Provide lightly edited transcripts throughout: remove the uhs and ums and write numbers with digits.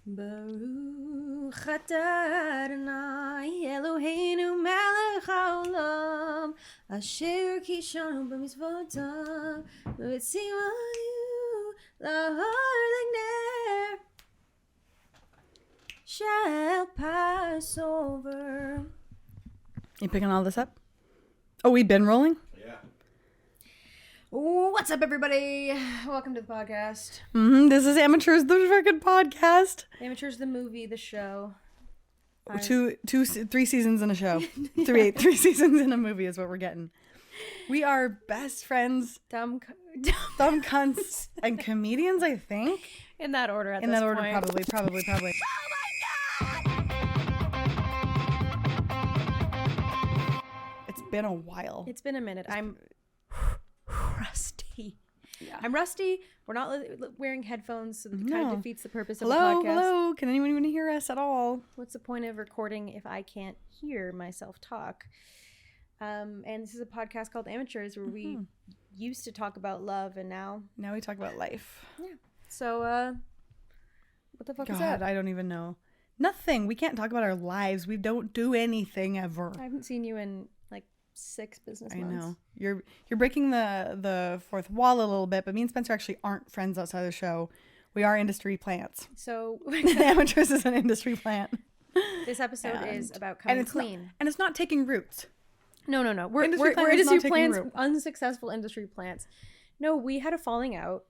Baruch atah Adonai Eloheinu melech haolam asher kishanu b'mitzvotav v'tzivanu lahar l'ner shall pass over. You picking all this up? Oh, we've been rolling? Yeah. What's up, everybody? Welcome to the podcast. This is Amateurs, the freaking podcast. Amateurs, the movie, the show. Three seasons in a show. Three seasons in a movie is what we're getting. We are best friends, dumb cunts, and comedians, I think. In that order at In this that order, point. probably. Oh my god! It's been a while. It's been a minute. I'm rusty. Yeah. I'm rusty. We're not wearing headphones, so it kind of defeats the purpose of the Hello? podcast. Can anyone even hear us at all? What's the point of recording if I can't hear myself talk? And this is a podcast called Amateurs, where we used to talk about love, and now we talk about life. Yeah. So, what the fuck is God, that? I don't even know. Nothing. We can't talk about our lives. We don't do anything ever. I haven't seen you in like 6 business months. I know. You're breaking the fourth wall a little bit, but me and Spencer actually aren't friends outside the show. We are industry plants. So Amateurs is an industry plant. This episode is about coming clean. And it's not taking roots. No. We're industry plants, unsuccessful industry plants. No, we had a falling out.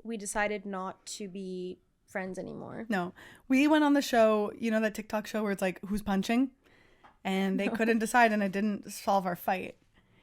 We decided not to be friends anymore. No. We went on the show, you know that TikTok show where it's like, who's punching? And they couldn't decide, and it didn't solve our fight.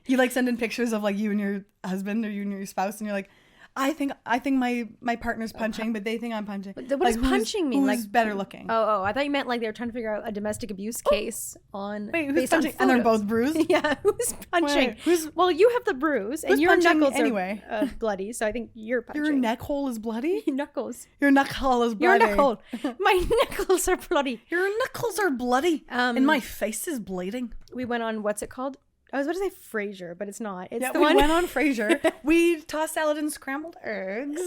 You like send in pictures of like you and your husband or you and your spouse, and you're like, I think my partner's punching, but they think I'm punching. But what like, does punching mean? Who's like better looking? Oh, I thought you meant like they were trying to figure out a domestic abuse case on. Wait, who's based on punching? And they're both bruised? Yeah, who's punching? Wait, well, you have the bruise, and your knuckles anyway? Are bloody, so I think you're punching. Your neck hole is bloody? Knuckles. Your neck hole is bloody. Your neck hole. My knuckles are bloody. Your knuckles are bloody. And my face is bleeding. We went on, what's it called? I was about to say Frasier, but it's not. It's we went on Frasier. We tossed salad and scrambled eggs.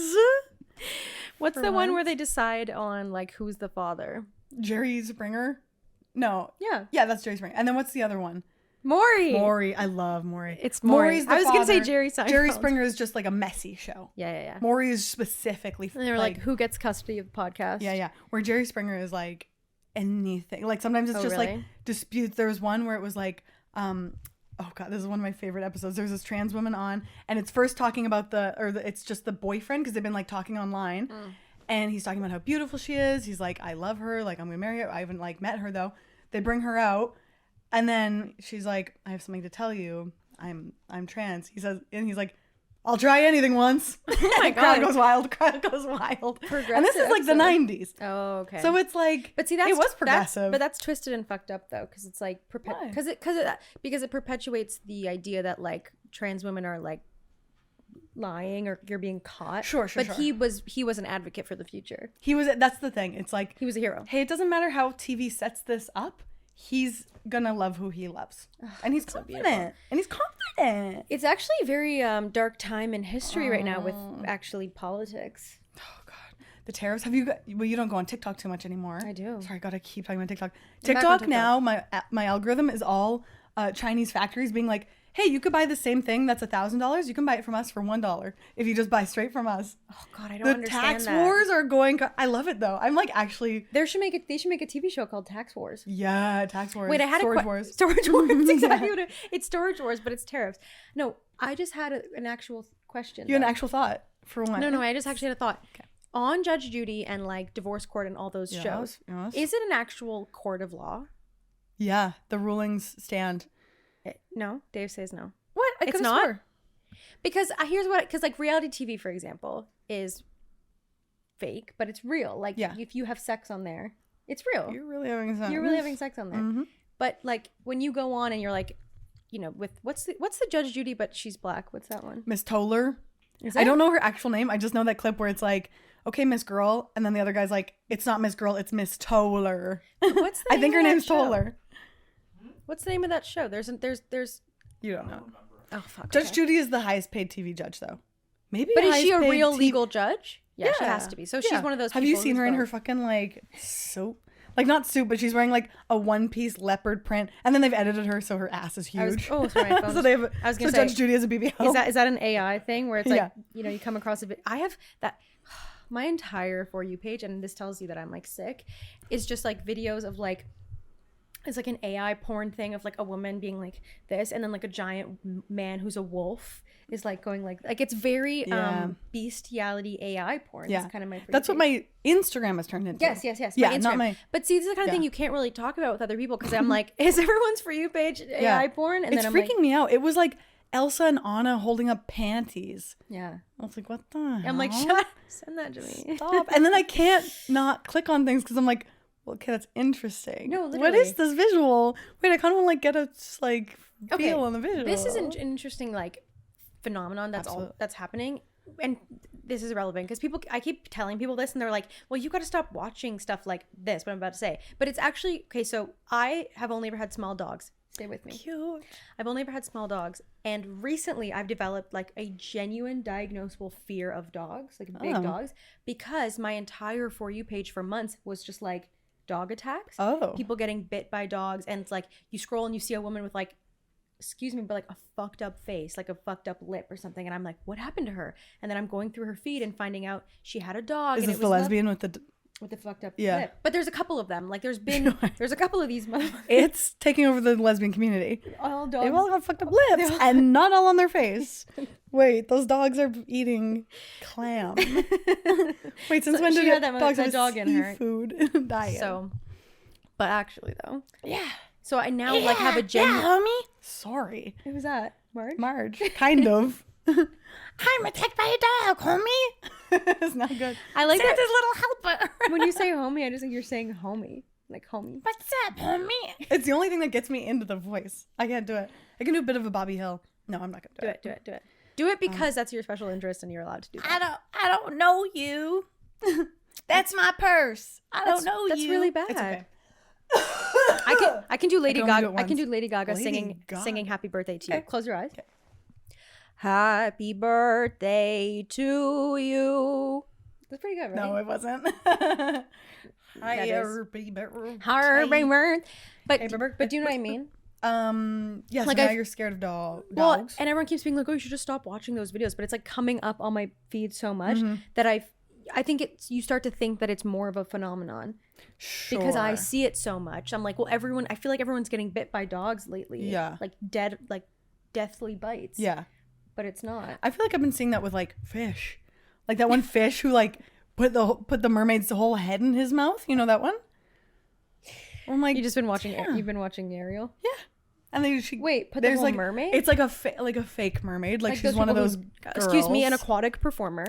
What's the one where they decide on like who's the father? Jerry Springer? No. Yeah. Yeah, that's Jerry Springer. And then what's the other one? Maury. I love Maury. It's Maury. I was going to say father. Jerry Seinfeld. Jerry Springer is just like a messy show. Yeah. Maury is specifically. And they were like, who gets custody of the podcast? Yeah. Where Jerry Springer is like anything. Like sometimes it's just like disputes. There was one where it was like, oh god, this is one of my favorite episodes. There's this trans woman on, and it's first talking about it's just the boyfriend, because they've been like talking online, and he's talking about how beautiful she is. He's like, I love her, like I'm gonna marry her. I haven't like met her though. They bring her out, and then she's like, I have something to tell you. I'm trans. He says, and he's like, I'll try anything once. Oh my god. Crowd goes wild. And this is like the 90s. Oh, okay. So it's like, but see, it was progressive. But that's twisted and fucked up though, because it's like because it perpetuates the idea that like trans women are like lying or you're being caught. Sure. But he was an advocate for the future. That's the thing. It's like he was a hero. Hey, it doesn't matter how TV sets this up. He's gonna love who he loves, and he's confident. It's actually a very dark time in history right now with actually politics. Oh god, the tariffs. Have you got? Well, you don't go on TikTok too much anymore. I do. Sorry, I gotta keep talking about TikTok. TikTok now, my algorithm is all Chinese factories being like, hey, you could buy the same thing that's $1,000. You can buy it from us for $1 if you just buy straight from us. Oh God, I don't understand that. The tax wars are going. I love it though. I'm like actually. They should make a TV show called Tax Wars. Yeah, Tax Wars. Wait, I had Storage Wars. Storage Wars. Exactly what it's Storage Wars, but it's tariffs. No, I just had an actual question. You had an actual thought for what? No, I just actually had a thought. Okay. On Judge Judy and like divorce court and all those shows, is it an actual court of law? Yeah, the rulings stand. No, Dave says no. What? It's not. Because because like reality TV, for example, is fake, but it's real. Like if you have sex on there, it's real. You're really having sex. You're really having sex on there. Mm-hmm. But like when you go on and you're like, you know, with what's the Judge Judy, but she's black. What's that one? Miss Toller. I don't know her actual name. I just know that clip where it's like, okay, Miss Girl, and then the other guy's like, it's not Miss Girl, it's Miss Toller. What's the I think her name's Toller. What's the name of that show? There's you don't know. Oh fuck. Judge Judy is the highest paid TV judge though. Maybe. But is she a real legal judge? Yeah, she has to be. So she's one of those Have you seen her in her fucking like soap? Like not suit, but she's wearing like a one-piece leopard print, and then they've edited her so her ass is huge. Sorry, so they have. I was gonna say, Judge Judy as a BBL. Is that an AI thing where it's like you come across a bit? I have that. My entire For You page, and this tells you that I'm like sick, is just like videos of like. It's like an AI porn thing of like a woman being like this, and then like a giant man who's a wolf is like going like it's very bestiality AI porn. Yeah, that's kind of my. That's what my Instagram has turned into. Yes. Yeah, not my. But see, this is the kind of thing you can't really talk about with other people because I'm like, is everyone's For You page AI porn? And it's then freaking me out. It was like Elsa and Anna holding up panties. Yeah, I was like, what the hell? I'm like, send that to me. Stop. And then I can't not click on things because I'm like. Well, okay, that's interesting. No, literally. What is this visual? Wait, I kind of want to like get a like feel on the visual. This is an interesting like phenomenon that's happening, and this is relevant because I keep telling people this, and they're like, "Well, you got to stop watching stuff like this." What I'm about to say, but it's actually okay. So I have only ever had small dogs. Stay with me. Cute. I've only ever had small dogs, and recently I've developed like a genuine diagnosable fear of dogs, like big dogs, because my entire For You page for months was just like. Dog attacks. People getting bit by dogs, and it's like you scroll and you see a woman with like, excuse me, but like a fucked up face, like a fucked up lip or something, and I'm like, what happened to her? And then I'm going through her feed and finding out she had a dog. Is and this the lesbian with the fucked up lip? But there's a couple of them. Like there's a couple of these. It's taking over the lesbian community. All dogs. They've all got fucked up lips and not all on their face. Wait, those dogs are eating clam. Wait, since when did dogs have dog in her seafood diet? So, but actually though, So I now like have a genuine. Yeah, homie. Sorry. Who was that? Marge. Kind of. I'm attacked by a dog, homie. It's not good. I like Santa's little helper. When you say homie, I just think you're saying homie. Like homie. What's up, homie? It's the only thing that gets me into the voice. I can't do it. I can do a bit of a Bobby Hill. No, I'm not gonna do it. Do it because that's your special interest and you're allowed to do that. I don't know you. That's my purse. I don't know you. That's really bad. It's okay. I can do Lady Gaga. I can do Lady Gaga singing Happy Birthday to You. Okay. Close your eyes. Okay. Happy birthday to you. That's pretty good, right? No, it wasn't. Happy birthday. But do you know what I mean? Yes, like now you're scared of dogs. Well, and everyone keeps being like, oh, you should just stop watching those videos. But it's like coming up on my feed so much that I think you start to think that it's more of a phenomenon. Sure. Because I see it so much. I'm like, well, I feel like everyone's getting bit by dogs lately. Yeah. Like deathly bites. Yeah. But it's not. I feel like I've been seeing that with like fish. Like that one fish who like put the mermaid's whole head in his mouth. You know that one? I'm like, you've been watching Ariel? Yeah. And then put the whole mermaid? It's like a fake mermaid. Like she's one of those girls. Excuse me, an aquatic performer.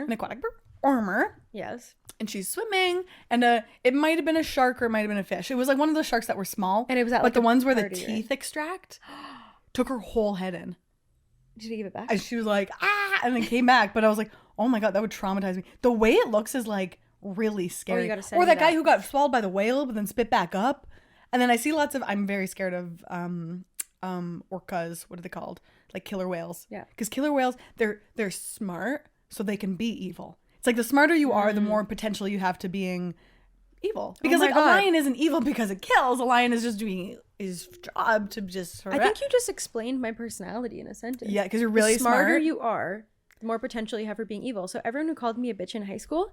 Yes. And she's swimming, and it might have been a shark or it might have been a fish. It was like one of those sharks that were small. And it was at the ones where the teeth extract took her whole head in. Did you give it back? And she was like, ah, and then came back. But I was like, oh my God, that would traumatize me. The way it looks is like really scary. Or that guy who got swallowed by the whale but then spit back up. And then I see I'm very scared of orcas. What are they called? Like killer whales. Yeah. Because killer whales, they're smart, so they can be evil. It's like the smarter you are, the more potential you have to being evil. Because a lion isn't evil because it kills. A lion is just doing his job to just. I think you just explained my personality in a sentence. Yeah, because you're really smart. The smarter you are, the more potential you have for being evil. So everyone who called me a bitch in high school,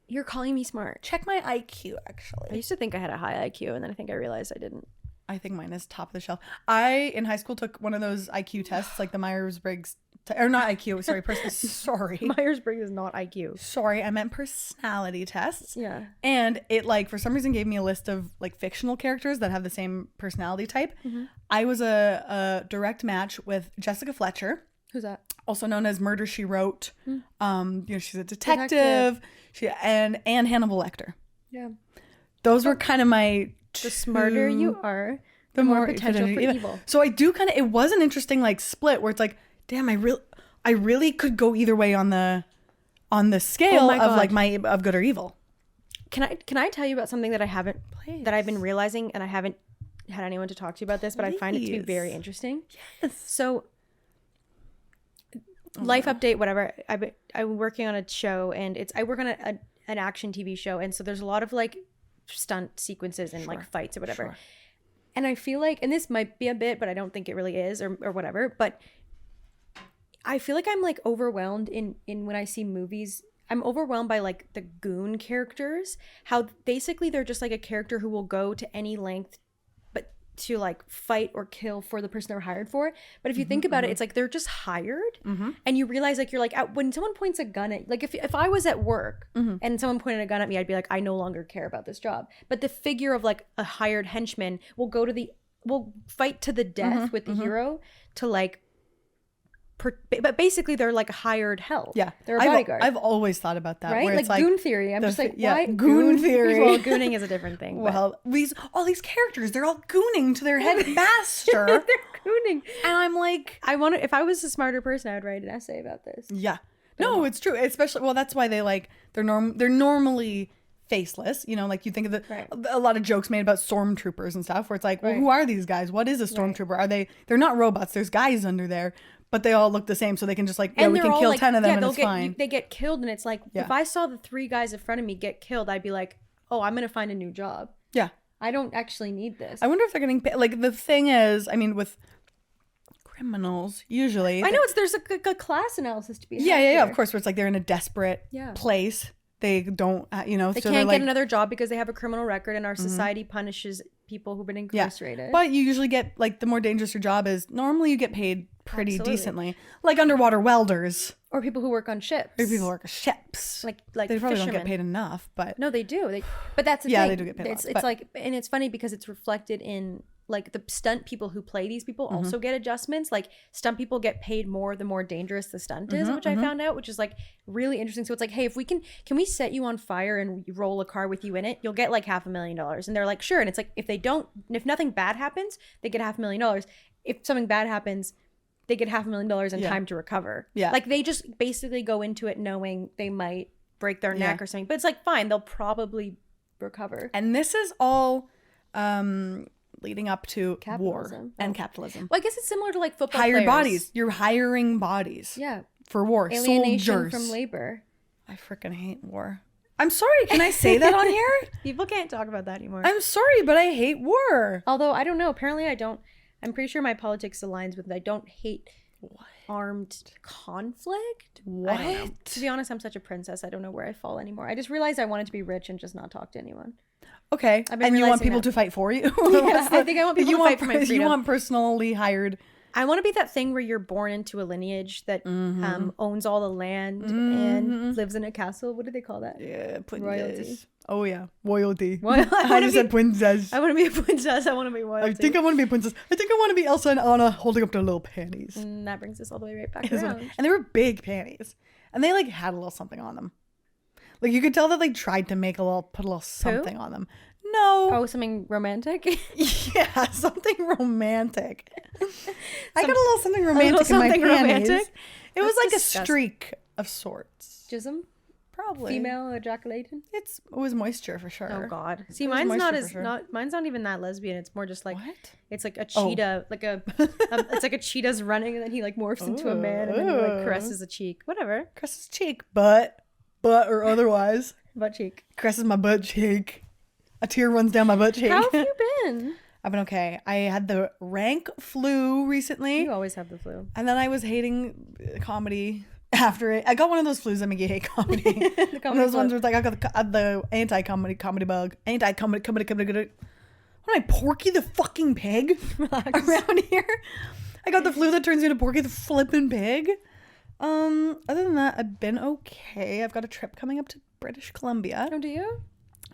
you're calling me smart. Check my IQ, actually. I used to think I had a high IQ, and then I think I realized I didn't. I think mine is top of the shelf. I, in high school, took one of those IQ tests, like the Myers-Briggs, or not IQ, sorry, sorry. Myers-Briggs is not IQ. Sorry, I meant personality tests. Yeah. And it, like, for some reason gave me a list of, like, fictional characters that have the same personality type. Mm-hmm. I was a direct match with Jessica Fletcher. Who's that? Also known as Murder, She Wrote. Mm-hmm. She's a detective. And Hannibal Lecter. Yeah. Those were kind of my... The smarter you are, the more potential for evil. So I do kind of, it was an interesting like split where it's like, damn, I really could go either way on the scale of like of good or evil. Can I tell you about something that that I've been realizing, and I haven't had anyone to talk to about this, but I find it to be very interesting. Yes. So life update, whatever. I'm working on a show, and I work on an action TV show, and so there's a lot of like stunt sequences and like fights or whatever. Sure. And I feel like, and this might be a bit, but I don't think it really is, or whatever. But I feel like I'm like overwhelmed in when I see movies. I'm overwhelmed by like the Goon characters. How basically they're just like a character who will go to any length, but to like fight or kill for the person they're hired for. But if you think about it, it's like they're just hired, and you realize like you're like when someone points a gun at, like if I was at work and someone pointed a gun at me, I'd be like, I no longer care about this job. But the figure of like a hired henchman will fight to the death with the hero to like. But basically they're like hired help. Yeah, they're a bodyguard. I've always thought about that, right? Where it's like Goon theory. I'm just like, why Goon theory? Well, gooning is a different thing. Well, all these characters, they're all gooning to their headmaster. They're gooning, and I'm like, if I was a smarter person, I would write an essay about this. Yeah, no, it's true. Especially, that's why they're normally faceless. You know, like you think of a lot of jokes made about stormtroopers and stuff, where it's like, well, who are these guys? What is a stormtrooper? Are they're not robots? There's guys under there. But they all look the same, so they can just like, we can kill like, 10 of them and it's fine. They get killed, and it's like, if I saw the 3 guys in front of me get killed, I'd be like, oh, I'm going to find a new job. Yeah. I don't actually need this. I wonder if they're getting paid. Like, the thing is, I mean, with criminals, usually. I know, there's a class analysis to be had. Yeah, of course, where it's like they're in a desperate place. They don't, they can't get another job because they have a criminal record, and our society punishes people who've been incarcerated. Yeah. But you usually get, like, the more dangerous your job is, normally you get paid pretty decently. Like underwater welders. Or people who work on ships. Or people who work on ships. Like they probably don't get paid enough, but. No, they do. But that's the thing. Yeah, they do get paid enough. It's like, and it's funny because it's reflected in, like, the stunt people who play these people also get adjustments. Like, stunt people get paid more the more dangerous the stunt is, which I found out, which is like really interesting. So it's like, hey, if we can we set you on fire and roll a car with you in it, you'll get like $500,000. And they're like, sure. And it's like, if nothing bad happens, they get $500,000. If something bad happens, they get $500,000 in time to recover. Yeah. Like, they just basically go into it knowing they might break their neck or something. But it's like, fine, they'll probably recover. And this is all leading up to war and capitalism. Well, I guess it's similar to like football players. Hired bodies. You're hiring bodies. Yeah. For war. Alienation soldiers. from labor. I freaking hate war. I'm sorry. Can I say that on here? People can't talk about that anymore. I'm sorry, but I hate war. Although, I don't know. Apparently, I don't. I'm pretty sure my politics aligns with it. I don't hate armed conflict. What? I don't know. To be honest, I'm such a princess. I don't know where I fall anymore. I just realized I wanted to be rich and just not talk to anyone. Okay. And you want people to fight for you? Yeah, I think I want people to fight for my freedom. You want personally hired... I want to be that thing where you're born into a lineage that owns all the land and lives in a castle. What do they call that? Yeah, royalty. Oh yeah, royalty. I just said princess. I want to be a princess. I want to be royalty. I think I want to be a princess. I think I want to be Elsa and Anna holding up their little panties. And that brings us all the way right back around. And they were big panties, and they like had a little something on them. Like you could tell that they tried to put a little something on them. No. Oh, something romantic? Yeah, something romantic. I got a little something romantic in my panties. Romantic? It was like disgusting. A streak of sorts. Jism? Probably. Female ejaculation? It was moisture for sure. Oh God. See, mine's not even that lesbian. It's more just like it's like a cheetah, like it's like a cheetah's running and then he like morphs into a man and then he like caresses a cheek. Whatever. Caresses cheek, butt or otherwise. Butt cheek. Caresses my butt cheek. A tear runs down my butt cheek. How have you been? I've been okay. I had the rank flu recently. You always have the flu. And then I was hating comedy after it. I got one of those flus that make you hate comedy. One of those ones where it's like I got the anti-comedy bug. Anti-comedy. What am I, Porky the fucking pig? Around here? I got the flu that turns me into Porky the flippin' pig. Other than that, I've been okay. I've got a trip coming up to British Columbia. Oh, do you?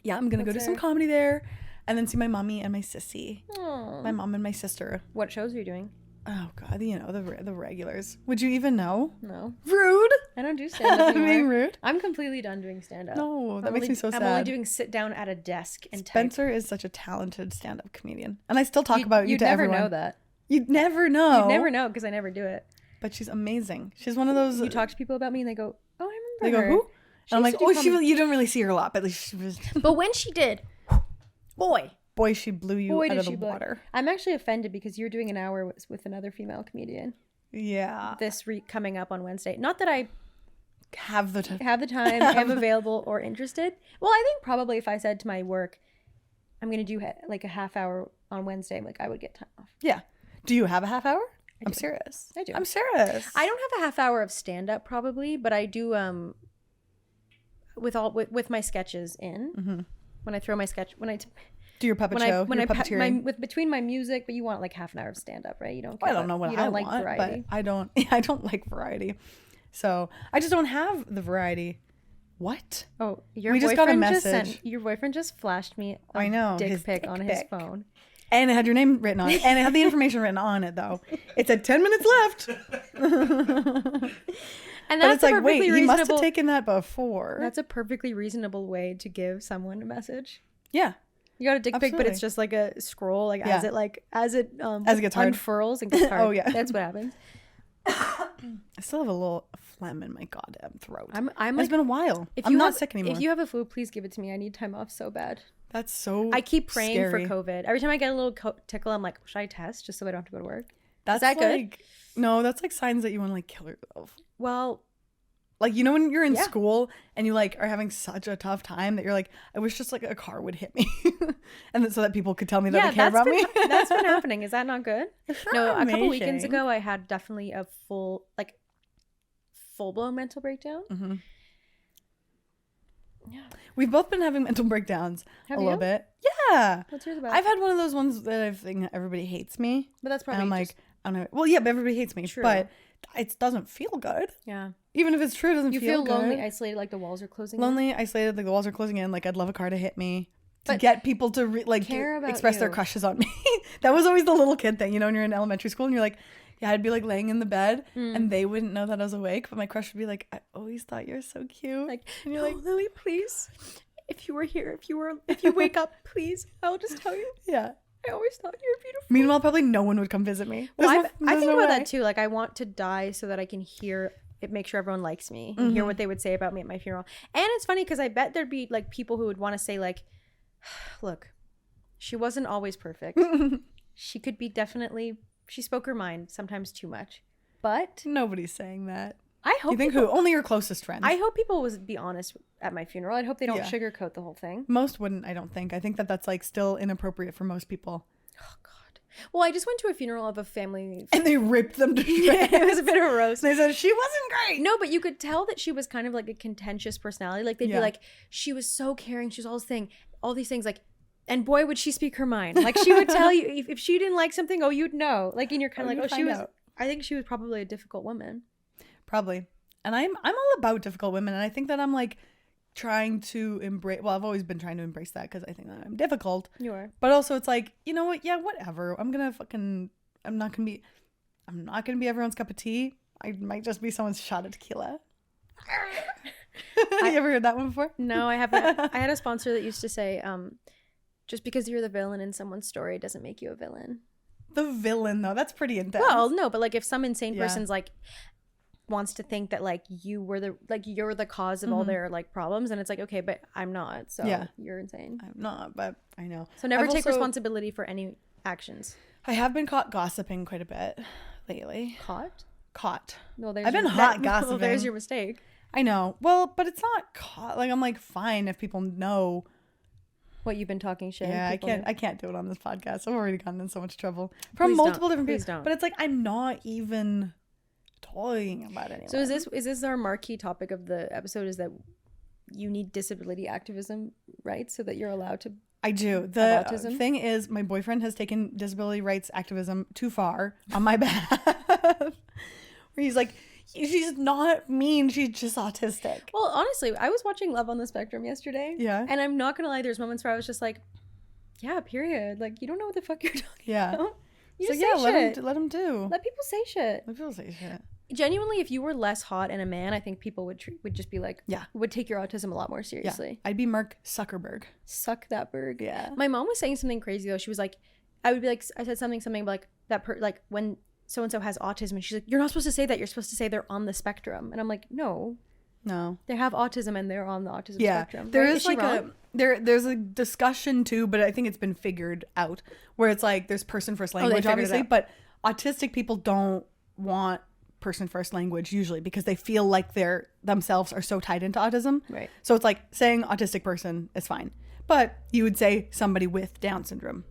Yeah, I'm going to go do some comedy there and then see my mommy and my sissy. Aww. My mom and my sister. What shows are you doing? Oh, God, the regulars. Would you even know? No. Rude. I don't do stand-up anymore. Being rude? I'm completely done doing stand-up. No, that makes me so sad. I'm only doing sit down at a desk and Spencer is such a talented stand-up comedian. And I still talk about you to everyone. You'd never know that. You'd never know. You'd never know because I never do it. But she's amazing. She's one of those... You talk to people about me and they go, oh, I remember her. They go, who? And I'm like, you don't really see her a lot, but at least she was... But when she did, boy, she blew you out of the water. I'm actually offended because you're doing an hour with another female comedian. Yeah. this coming up on Wednesday. Not that I Have the time. am available or interested. Well, I think probably if I said to my work, I'm going to do like a half hour on Wednesday, like I would get time off. Yeah. Do you have a half hour? I'm serious. I do. I'm serious. I don't have a half hour of stand up probably, but I do with my sketches in. When I throw my sketch do your puppet show, when your puppeteering. between my music, but you want like half an hour of stand up, right? You don't. I don't know what you don't I like want, variety. but I don't. I don't like variety, so I just don't have the variety. What? Oh, your we boyfriend just got a message. your boefriend just flashed me a I know dick his pic dick on his pic. phone, and it had your name written on it, and it had the information written on it though. It said 10 minutes left. And but that's it's like, wait, he must have reasonable. taken that before. That's a perfectly reasonable way to give someone a message. Yeah. You got a dick pic, but Absolutely. it's just like a scroll, like Yeah. as it gets hard. unfurls and gets hard. Oh, yeah. That's what happens. I still have a little phlegm in my goddamn throat. I'm It's like, been a while. if I'm you not have, sick anymore. If you have a flu, please give it to me. I need time off so bad. That's so I keep praying scary. for COVID. Every time I get a little tickle, I'm like, should I test just so I don't have to go to work? That's that good? like, no, that's like signs that you want to like kill yourself. Well, Like, you know, when you're in Yeah. school and you like are having such a tough time that you're like, I wish just like a car would hit me, and then, so that people could tell me that yeah, they care about me. that's been happening. Is that not good? It's No, not a couple weekends amazing. ago, I had definitely a full blown mental breakdown. Mm-hmm. Yeah. We've both been having mental breakdowns Have a you? little bit. Yeah, What's yours about? I've had one of those ones that I think everybody hates me. But that's And probably I'm like, just, I don't know. Well, yeah, but everybody hates me. True. But it doesn't feel good. yeah. Even if it's true, it doesn't You feel feel lonely, good. isolated, like the walls are closing in? Lonely, isolated, like the walls are closing in. Like, I'd love a car to hit me. To But get people to care about express their you. crushes on me. That was always the little kid thing, you know, when you're in elementary school and you're like, yeah, I'd be like laying in the bed and they wouldn't know that I was awake, but my crush would be like, I always thought you were so cute. Like, and you're "Oh, like, Lily, please, if you were here, if you wake up, please, I'll just tell you, yeah. I always thought you were beautiful. Meanwhile, probably no one would come visit me. Well, There's I there's think no about way. that too. Like, I want to die so that I can hear it, make sure everyone likes me and hear what they would say about me at my funeral. And it's funny because I bet there'd be like people who would want to say like, look, she wasn't always perfect. She could be she spoke her mind, sometimes too much. But Nobody's saying that. I hope You think who? Only your closest friends. I hope people would be honest at my funeral. I hope they don't Yeah. sugarcoat the whole thing. Most wouldn't, I don't think. I think that that's like still inappropriate for most people. Oh God. Well, I just went to a funeral of a family. And they ripped them to It shreds. was a bit of a roast. They said she wasn't great. No, but you could tell that she was kind of like a contentious personality. Like they'd Yeah. be like, she was so caring. She was all these things like, and boy, would she speak her mind. Like she would tell you if she didn't like something, oh, you'd know. Like, and you're kind of you'd like, oh, she find was. out. I think she was probably a difficult woman. Probably. And I'm all about difficult women, and I think that I'm like trying to embrace, well, I've always been trying to embrace that because I think that I'm difficult. You are. But also it's like, you know what? Yeah, whatever. I'm not gonna be everyone's cup of tea. I might just be someone's shot of tequila. You ever heard that one before? No, I haven't. I had a sponsor that used to say, just because you're the villain in someone's story doesn't make you a villain. The villain, though, that's pretty intense. Well, no, but like if some insane Yeah. person's like wants to think that like you're the cause of all their like problems, and it's like, okay, but I'm not, so Yeah. you're insane. I'm not, but I know. So never I've take also- responsibility for any actions. I have been caught gossiping quite a bit lately. Caught. Well, there's I've been your- hot Well, there's gossiping. your mistake. I know. Well, but it's not caught. Like, I'm like, fine if people know. What you've been talking shit. Yeah, people I can't do it on this podcast. I've already gotten in so much trouble Please from don't. multiple different Please people. don't. But it's like I'm not even talking about anyone. So is this our marquee topic of the episode? Is that you need disability activism rights so that you're allowed to? I do. The autism? thing is, my boyfriend has taken disability rights activism too far on my behalf. Where he's like, she's not mean. She's just autistic. Well, honestly, I was watching Love on the Spectrum yesterday. Yeah. And I'm not gonna lie, there's moments where I was just like, yeah, period. Like, you don't know what the fuck you're talking Yeah. about. You So just yeah, say shit. let him do. Let people say shit. Let people say shit. Genuinely, if you were less hot and a man, I think people would just be like, Yeah. would take your autism a lot more Yeah. seriously. I'd be Mark Zuckerberg. Suck that berg. Yeah. My mom was saying something crazy though. She was like, I would be like, I said something like that, like when so and so has autism, and she's like, you're not supposed to say that. You're supposed to say they're on the spectrum. And I'm like, no, No. they have autism and they're on the autism Yeah. spectrum. There right? is she like wrong? there's a discussion too, but I think it's been figured out where it's like there's person first language, figured it obviously, out. but autistic people don't want person first language usually because they feel like they're themselves are so tied into autism. Right. So it's like saying autistic person is fine. But you would say somebody with Down syndrome.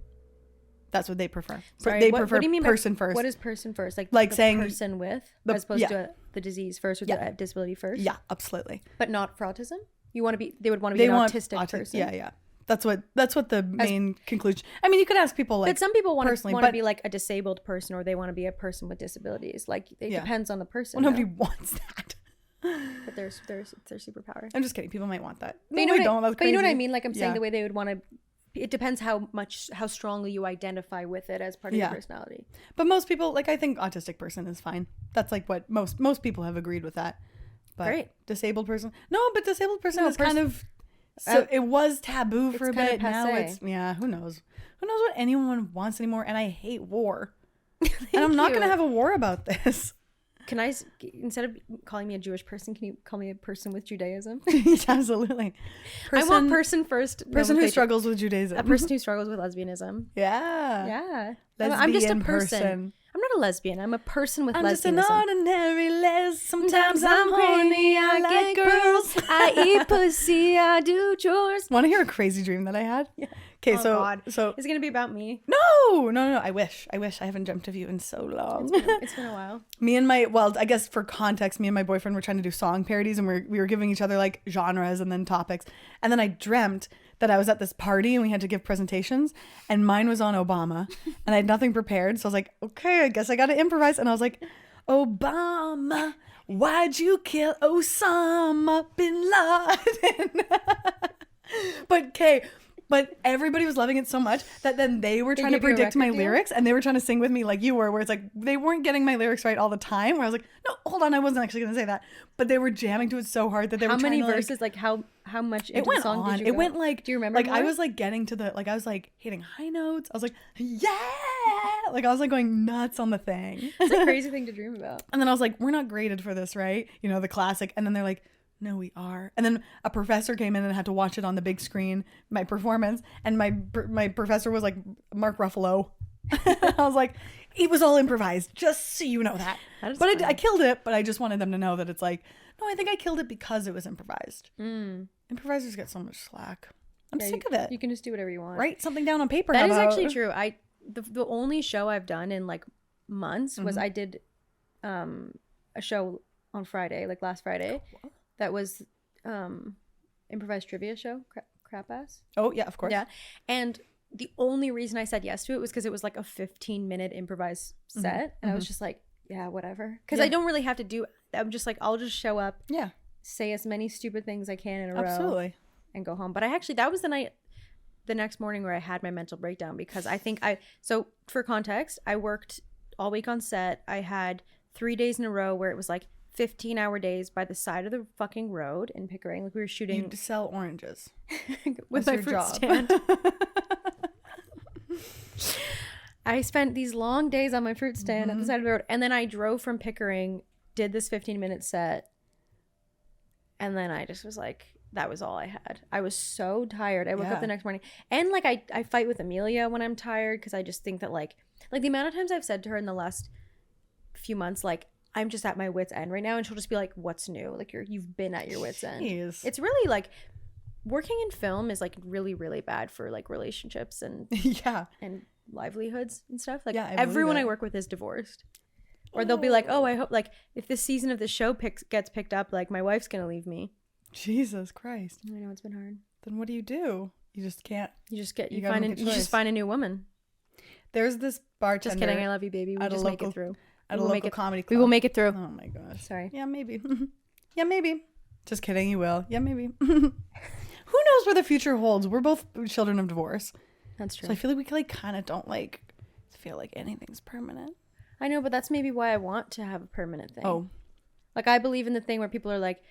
That's what they prefer. Sorry, they what prefer do you mean person by, first. What is person first? Like the saying person with as opposed to the disease first or the disability first? Yeah, absolutely. But not for autism? They would want to be an autistic person. Yeah. That's what the main conclusion. I mean, you could ask people like, but some people want to be like a disabled person, or they want to be a person with disabilities. Like it depends on the person. Well, nobody wants that. But there's their superpower. I'm just kidding. People might want that. But you know what I mean? Like I'm saying the way they would want to. It depends how strongly you identify with it as part of your personality. But most people, like I think autistic person is fine. That's like what most people have agreed with that. But great. Disabled person, no. But disabled person is kind of. So it was taboo for a bit. Now it's who knows? Who knows what anyone wants anymore? And I hate war. And I'm not gonna have a war about this. Can I, instead of calling me a Jewish person, can you call me a person with Judaism? Absolutely. I want person first. Person who struggles with Judaism. A person who struggles with lesbianism. Yeah. I'm just a person. I'm not a lesbian. I'm a person with lesbianism. I'm just an ordinary les. Sometimes I'm horny. I like girls. I eat pussy. I do chores. Want to hear a crazy dream that I had? Yeah. Okay, so is it gonna be about me? No. I wish. I haven't dreamt of you in so long. It's been a while. I guess for context, me and my boyfriend were trying to do song parodies, and we were giving each other like genres and then topics. And then I dreamt that I was at this party and we had to give presentations, and mine was on Obama, and I had nothing prepared. So I was like, okay, I guess I got to improvise. And I was like, Obama, why'd you kill Osama bin Laden? But everybody was loving it so much that then they were trying to predict my lyrics, and they were trying to sing with me like you were, where it's like they weren't getting my lyrics right all the time, where I was like, no, hold on, I wasn't actually going to say that. But they were jamming to it so hard that they were trying to... How many verses, like how much into it went the song on. did you go? It went like... Do you remember Like more? I was like getting to the... Like I was like hitting high notes. I was like, yeah! Like I was like going nuts on the thing. It's a crazy thing to dream about. And then I was like, we're not graded for this, right? You know, the classic. And then they're like, no, we are. And then a professor came in and had to watch it on the big screen, my performance. And my professor was like Mark Ruffalo. I was like, it was all improvised, just so you know that. But I killed it, but I just wanted them to know that it's like, no, I think I killed it because it was improvised. Improvisers get so much slack. I'm sick of it. You can just do whatever you want. Write something down on paper. That is actually true. The only show I've done in like months was I did a show on Friday, like last Friday. That was improvised trivia show, crap ass. Oh yeah, of course. Yeah, and the only reason I said yes to it was because it was like a 15-minute improvised set, and I was just like, yeah, whatever. Because I don't really have to do. I'm just like, I'll just show up. Yeah. Say as many stupid things I can in a row. And go home. But that was the next morning where I had my mental breakdown, because I think so for context, I worked all week on set. I had 3 days in a row where it was like 15-hour days by the side of the fucking road in Pickering. Like we were shooting. You sell oranges with my fruit stand. I spent these long days on my fruit stand at the side of the road, and then I drove from Pickering, did this 15-minute set, and then I just was like, that was all I had. I was so tired. I woke up the next morning, and like I fight with Amelia when I'm tired, because I just think that like the amount of times I've said to her in the last few months, like, I'm just at my wit's end right now, and she'll just be like, what's new? Like you've been at your wit's end. It's really like working in film is like really, really bad for like relationships and and livelihoods and stuff. Like everyone I work with is divorced, or they'll be like, oh, I hope like if this season of the show gets picked up, like my wife's gonna leave me. Jesus Christ. I know, it's been hard. Then what do? You just can't. You just find a new woman. There's this bartender. Just kidding. I love you, baby. We just make it through. At a local comedy club. We will make it through. Oh my gosh. Sorry. Yeah, maybe. Yeah, maybe. Just kidding. You will. Yeah, maybe. Who knows where the future holds? We're both children of divorce. That's true. So I feel like we like kind of don't like feel like anything's permanent. I know, but that's maybe why I want to have a permanent thing. Oh. Like I believe in the thing where people are like,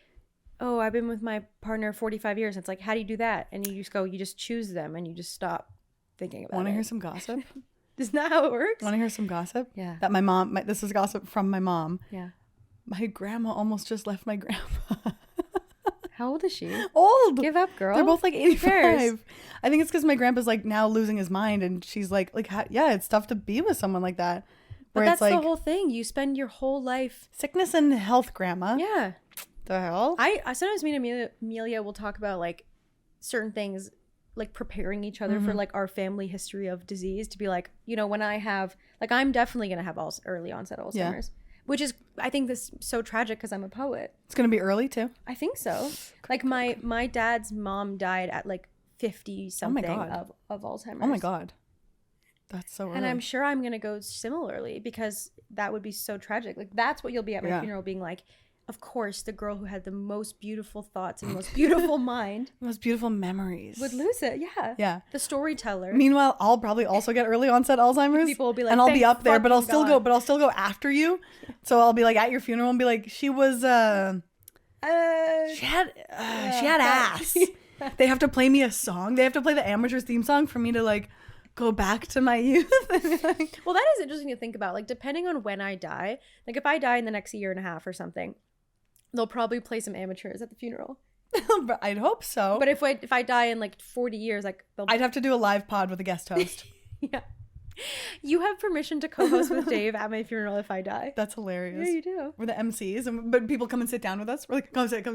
oh, I've been with my partner 45 years. And it's like, how do you do that? And you just choose them and you just stop thinking about it. Want to hear some gossip? Isn't that how it works? Want to hear some gossip? Yeah. That my mom, this is gossip from my mom. Yeah. My grandma almost just left my grandpa. How old is she? Old. Give up, girl. They're both like 85. I think it's because my grandpa's like now losing his mind, and she's like, yeah, it's tough to be with someone like that. But that's the whole thing. You spend your whole life. Sickness and health, grandma. Yeah. The hell? I sometimes me and Amelia will talk about like certain things, like preparing each other for like our family history of disease, to be like, you know, when I have, like, I'm definitely going to have early onset Alzheimer's, which is, I think this so tragic because I'm a poet. It's going to be early too. I think so. Like my dad's mom died at like 50 something of Alzheimer's. Oh my God. That's so early. And I'm sure I'm going to go similarly, because that would be so tragic. Like, that's what you'll be at my funeral, being like, of course, the girl who had the most beautiful thoughts and most beautiful mind, most beautiful memories, would lose it. Yeah. The storyteller. Meanwhile, I'll probably also get early ononset Alzheimer's. People will be like, and I'll be up there, but I'll still go after you. So I'll be like at your funeral and be like, she was she had ass. They have to play me a song. They have to play the Amateurs theme song for me to like go back to my youth. Well, that is interesting to think about. Like, depending on when I die, like if I die in the next year and a half or something, they'll probably play some Amateurs at the funeral. But I'd hope so. But if I die in like 40 years, like I'd have to do a live pod with a guest host. Yeah. You have permission to co-host with Dave at my funeral if I die. That's hilarious. Yeah, you do. We're the MCs, but people come and sit down with us. We're like, come sit.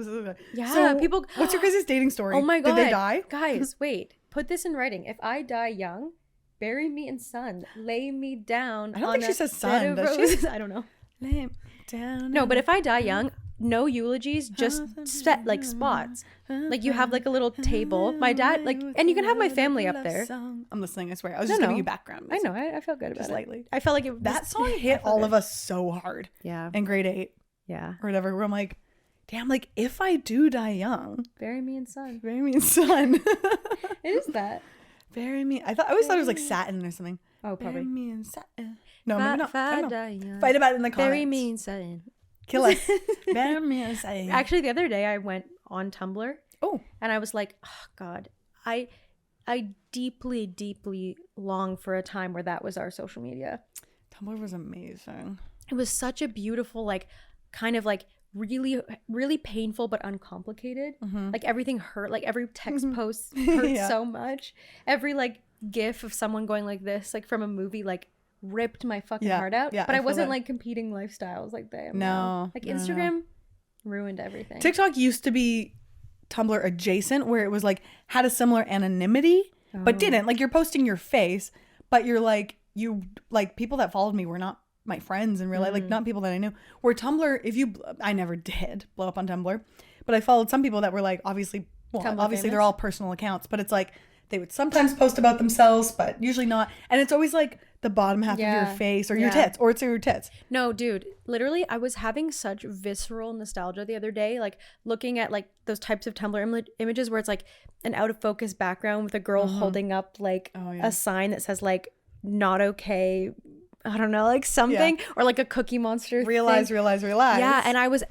Yeah, so, people. What's your craziest dating story? Oh my God. Did they die? Guys, wait. Put this in writing. If I die young, bury me in sun. Lay me down. I don't think she says sun, does she? I don't know. Lay me down. No, but if I die young, no eulogies, just set like spots. Like you have like a little table. My dad, like, and you can have my family up there. I'm listening, I swear. I was just giving you background music. I know. I felt good about just it. Lightly. I felt like that song hit all of us so hard. Yeah. In grade 8. Yeah. Or whatever. Where I'm like, damn, like if I do die young, bury me in sun. Bury me in sun. It is that. Bury me. I always thought it was like satin or something. Oh, probably. Bury me in satin. No, maybe not. I don't know. Young. Fight about it in the comments. Bury me in satin. Kill us. Bury me in satin. Actually, the other day I went on Tumblr. Oh. And I was like, oh God, I deeply, deeply long for a time where that was our social media. Tumblr was amazing. It was such a beautiful, like, kind of like really, really painful but uncomplicated. Like everything hurt. Like every text post hurt so much. Every like gif of someone going like this, like from a movie, like ripped my fucking heart out. Yeah, but I wasn't like competing lifestyles like they am now. Like Instagram ruined everything. TikTok used to be Tumblr adjacent, where it was like had a similar anonymity but didn't. Like you're posting your face, but you're like, you like people that followed me were not my friends in real life, like not people that I knew. Where Tumblr, I never did blow up on Tumblr, but I followed some people that were like obviously famous. They're all personal accounts, but it's like they would sometimes post about themselves, but usually not. And it's always like the bottom half of your face or your tits, or it's your tits. No, dude, literally I was having such visceral nostalgia the other day, like looking at like those types of Tumblr images where it's like an out of focus background with a girl holding up like a sign that says like not okay, I don't know, like something, or like a Cookie Monster realize thing. realize yeah. And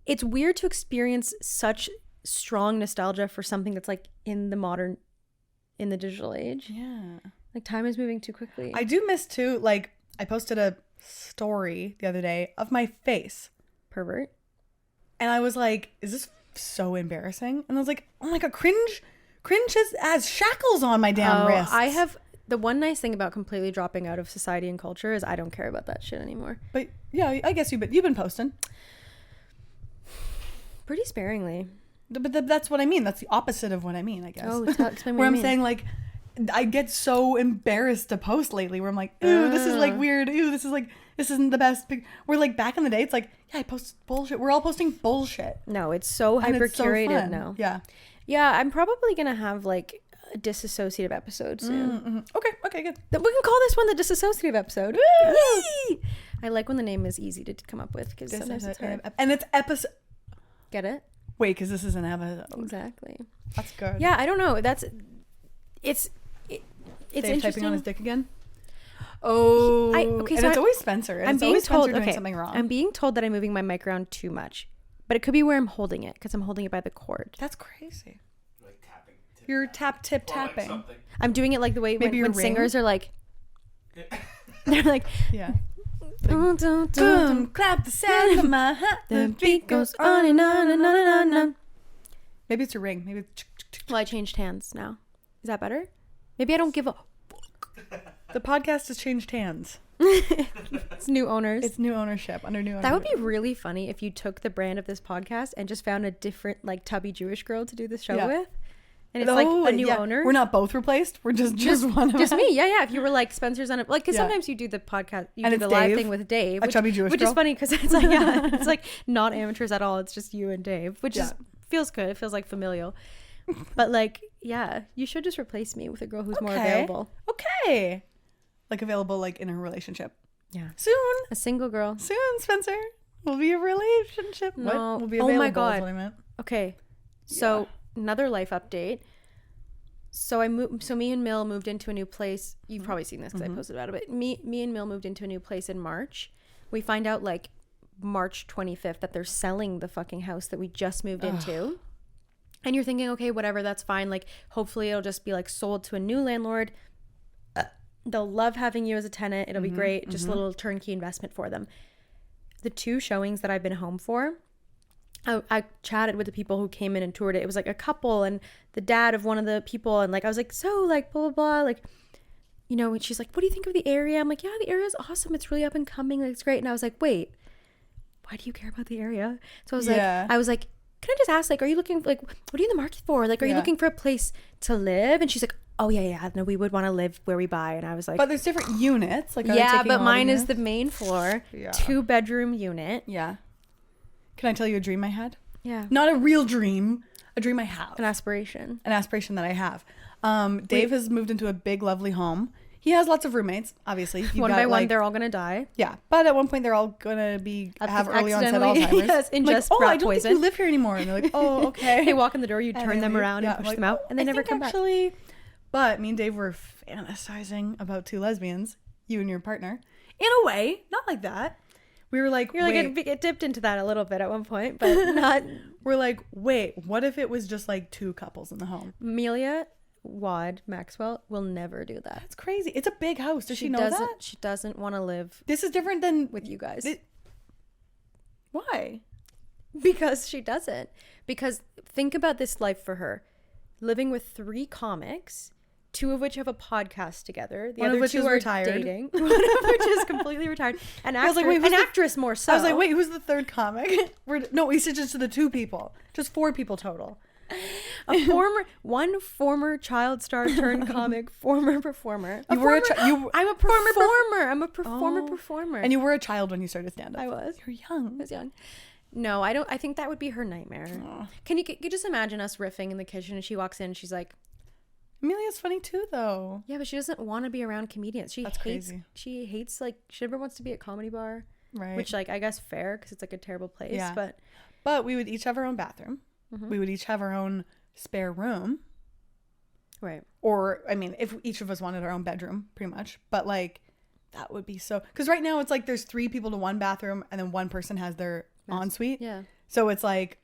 it's weird to experience such strong nostalgia for something that's like in the digital age. Like time is moving too quickly. I do miss too, like I posted a story the other day of my face. Pervert. And I was like, is this so embarrassing? And I was like, oh my God, cringe has shackles on my damn wrists. I have, the one nice thing about completely dropping out of society and culture is I don't care about that shit anymore. But yeah, I guess you've been posting. Pretty sparingly. But that's what I mean. That's the opposite of what I mean, I guess. Oh, explain what where you I'm mean. saying like, I get so embarrassed to post lately where I'm like, ooh, this is like weird. Ooh, this isn't the best. Where like back in the day, it's like, yeah, I post bullshit. We're all posting bullshit. No, it's so hyper curated now. Yeah. Yeah, I'm probably going to have like a dissociative episode soon. Okay, good. We can call this one the dissociative episode. I like when the name is easy to come up with because sometimes it's hard. And it's episode. Get it? Wait, because this is an episode. Exactly. That's good. Yeah, I don't know. It's Dave interesting. typing on his dick again. Oh, and it's always Spencer. I'm being told doing something wrong. I'm being told that I'm moving my mic around too much, but it could be where I'm holding it because I'm holding it by the cord. That's crazy. Like tapping. You're tapping. Like I'm doing it like the way when singers are like. They're like. Yeah. Like, boom, clap the sound of my heart. The beat goes on and on and on and on and on. Maybe it's a ring. Maybe. Well, I changed hands now. Is that better? Maybe I don't give a fuck. The podcast has changed hands. It's new owners. It's new ownership under new ownership. That would be really funny if you took the brand of this podcast and just found a different like tubby Jewish girl to do the show with. And it's like a new owner. We're not both replaced. We're just one of us. Just me. Yeah. If you were like Spencer's on it, like, because sometimes you do the podcast, you do the live thing with Dave, a chubby Jewish which girl. is funny because it's like, it's like not amateurs at all. It's just you and Dave, which is feels good. It feels like familial. But like, you should just replace me with a girl who's more available. Okay. Like available, like in a relationship. Yeah. Soon. A single girl. Soon, Spencer. We'll be a relationship. No. What? We'll be available. Oh my God. Is what I meant. Okay. So another life update. So me and Mill moved into a new place. You've probably seen this because I posted about it. But me and Mill moved into a new place in March. We find out like March 25th that they're selling the fucking house that we just moved into. And you're thinking, okay, whatever, that's fine. Like, hopefully it'll just be like sold to a new landlord. They'll love having you as a tenant. It'll be great. Just a little turnkey investment for them. The 2 showings that I've been home for, I chatted with the people who came in and toured it. It was like a couple and the dad of one of the people. And like, I was like, so like, blah, blah, blah. Like, you know, and she's like, what do you think of the area? I'm like, yeah, the area is awesome. It's really up and coming. Like, it's great. And I was like, wait, why do you care about the area? So I was like, can I just ask, like, are you looking for, like, what are you in the market for? Like, are you looking for a place to live? And she's like, oh, yeah. No, we would want to live where we buy. And I was like, but there's different units. Like, but mine is the main floor, 2-bedroom unit. Yeah. Can I tell you a dream I had? Yeah. Not a real dream. A dream I have. An aspiration. An aspiration that I have. Dave has moved into a big, lovely home. He has lots of roommates, obviously. One by one, they're all going to die. Yeah. But at one point, they're all going to have early onset Alzheimer's. Yes, ingest like, rat I don't poison. think you live here anymore. And they're like, oh, okay. They walk in the door, you turn them around and push them out, and they never come back. But me and Dave were fantasizing about 2 lesbians, you and your partner. In a way, not like that. We were like, you're like, get dipped into that a little bit at one point, but not. We're like, wait, what if it was just like 2 couples in the home? Amelia Wad Maxwell will never do that. That's crazy. It's a big house. Does she know that? She doesn't want to live. This is different than with you guys. Why? Because she doesn't. Because think about this life for her. Living with 3 comics, 2 of which have a podcast together. The other 2 are retired. Dating. One of which is completely retired. An actress more so. I was like, wait, who's the 3rd comic? We said just to the 2 people. Just 4 people total. One former child star turned comic, former performer. I'm a performer. And you were a child when you started stand-up. I was. You're young. I was young. No, I don't. I think that would be her nightmare. Aww. Can you just imagine us riffing in the kitchen and she walks in and she's like, Amelia's funny too, though. Yeah, but she doesn't want to be around comedians. That's crazy. She hates, like, she never wants to be at a comedy bar. Right. Which, like, I guess fair because it's like a terrible place. Yeah. But we would each have our own bathroom. Mm-hmm. We would each have our own spare room. Right. Or, I mean, if each of us wanted our own bedroom, pretty much. But, like, that would be so... Because right now it's like there's 3 people to 1 bathroom and then 1 person has their ensuite. Yeah. So it's like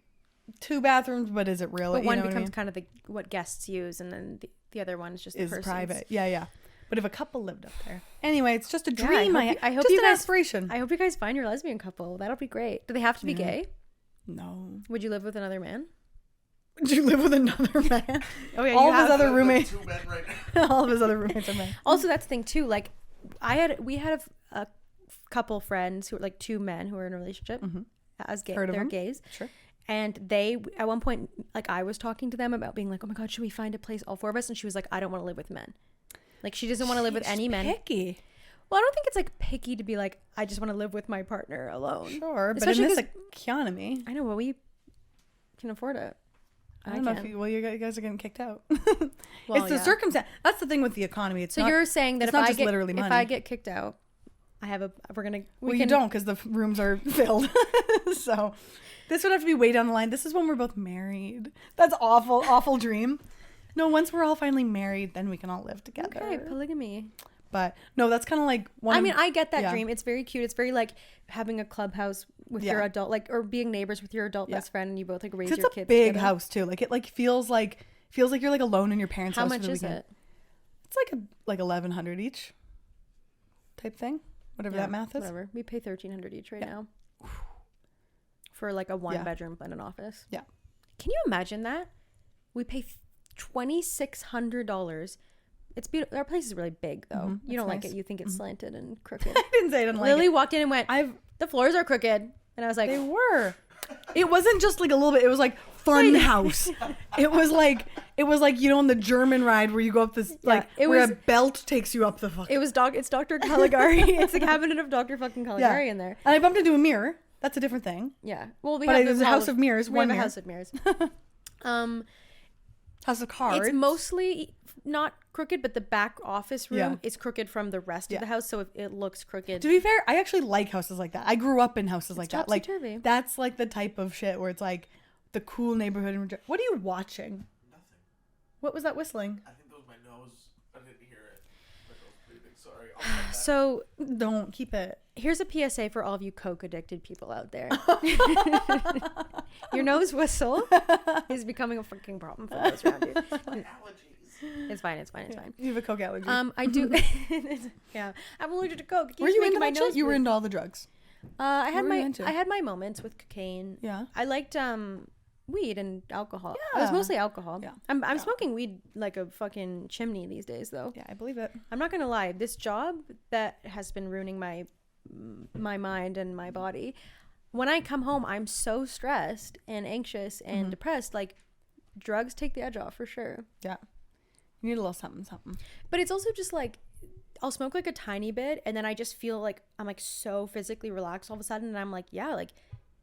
2 bathrooms, but is it really? But one becomes kind of what guests use, and then the other one is just the person's. Private. Yeah. But if a couple lived up there. Anyway, it's just a dream. I hope just you an guys, aspiration. I hope you guys find your lesbian couple. That'll be great. Do they have to be gay? No. Would you live with another man? Would you live with another man? Oh, yeah, all of his other roommates. Right all of his other roommates are men. Also, that's the thing too. Like, we had a couple friends who were like 2 men who were in a relationship as gay. They're gays. Sure. And they, at one point, like, I was talking to them about being like, oh my God, should we find a place, all 4 of us? And she was like, I don't want to live with men. Like, she doesn't want to live with any men. Picky. Well, I don't think it's like picky to be like, I just want to live with my partner alone. Sure, but in this economy, I know, but we can afford it. I don't know if you guys are getting kicked out. It's the circumstance. That's the thing with the economy. It's so you're saying that if I get kicked out, you don't, because the rooms are filled. So this would have to be way down the line. This is when we're both married. That's awful dream. No, once we're all finally married, then we can all live together. Okay, polygamy. But no, that's kind of like I get that dream. It's very cute. It's very like having a clubhouse with your adult, like, or being neighbors with your adult best friend, and you both like raise your kids. It's a big house too. Like, it like feels like you're like alone in your parents' house. How much is it? It's like $1,100 each type thing. Whatever that math is. Whatever. We pay $1,300 each right now for like a 1-bedroom and an office. Yeah. Can you imagine that? We pay $2,600 It's beautiful. Our place is really big, though. You don't like nice. it. You think it's slanted and crooked. I didn't say I didn't like it. Lily walked in and went, the floors are crooked. And I was like, they were. It wasn't just like a little bit. It was like fun house. It was like you know, on the German ride where you go up this a belt takes you up the fucking. It's Dr. Caligari. It's the cabinet of Dr. fucking Caligari in there. And I bumped into a mirror. That's a different thing. Yeah. Well, there's a house of mirrors. We have a house of mirrors. House of cards. It's mostly not crooked, but the back office room is crooked from the rest of the house, so it looks crooked. To be fair, I actually like houses like that. I grew up in houses like that. Like topsy-turvy. That's like the type of shit where it's like the cool neighborhood. What are you watching? Nothing. What was that whistling? I think that was my nose. I didn't hear it. My nose breathing. Sorry. I'll try that. So don't keep it. Here's a PSA for all of you Coke addicted people out there. Your nose whistle is becoming a fucking problem for those around you. My allergies. It's fine. You have a Coke allergy. I do. Yeah, I'm allergic to Coke. Were you into my nose? You were into all the drugs. I had my moments with cocaine. Yeah. I liked weed and alcohol. Yeah. It was mostly alcohol. Yeah. I'm smoking weed like a fucking chimney these days, though. Yeah, I believe it. I'm not gonna lie. This job that has been ruining my mind and my body. When I come home, I'm so stressed and anxious and depressed. Like, drugs take the edge off for sure. Yeah. You need a little something. But it's also just like, I'll smoke like a tiny bit and then I just feel like I'm like so physically relaxed all of a sudden. And I'm like, yeah, like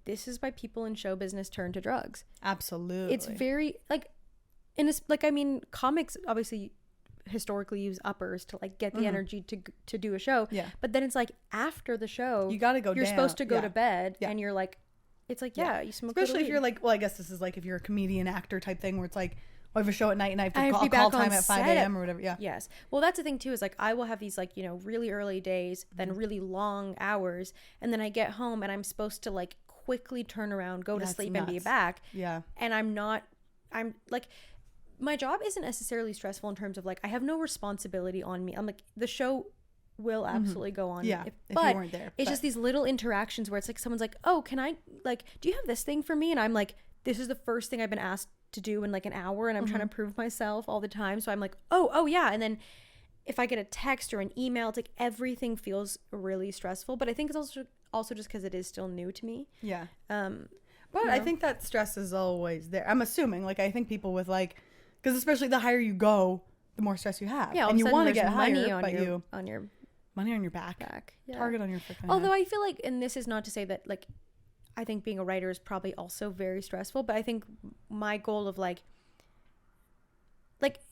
this is why people in show business turn to drugs. Absolutely. It's very like, comics obviously historically use uppers to like get the energy to do a show. Yeah. But then it's like after the show, you got to go you're down. supposed to go to bed and you're like, it's like, you smoke. Especially if you're like, well, I guess this is like if you're a comedian actor type thing where it's like, I have a show at night and I have to call time at 5 a.m. or whatever. Yeah. Yes. Well, that's the thing too, is like I will have these like, you know, really early days, then really long hours. And then I get home and I'm supposed to like quickly turn around, go to sleep and be back. Yeah. And I'm like, my job isn't necessarily stressful in terms of like, I have no responsibility on me. I'm like, the show will absolutely go on. Yeah. If but you weren't there. It's just these little interactions where it's like, someone's like, oh, can I like, do you have this thing for me? And I'm like, this is the first thing I've been asked to do in like an hour and I'm trying to prove myself all the time. So I'm like, oh yeah. And then if I get a text or an email, it's like everything feels really stressful. But I think it's also just because it is still new to me. Yeah. But I think that stress is always there. I'm assuming, like, I think people with like, because especially the higher you go, the more stress you have. Yeah. And you want to get money higher, on your money on your back. Yeah. Target on your freaking Although head. I feel like, and this is not to say that like, I think being a writer is probably also very stressful, but I think my goal of like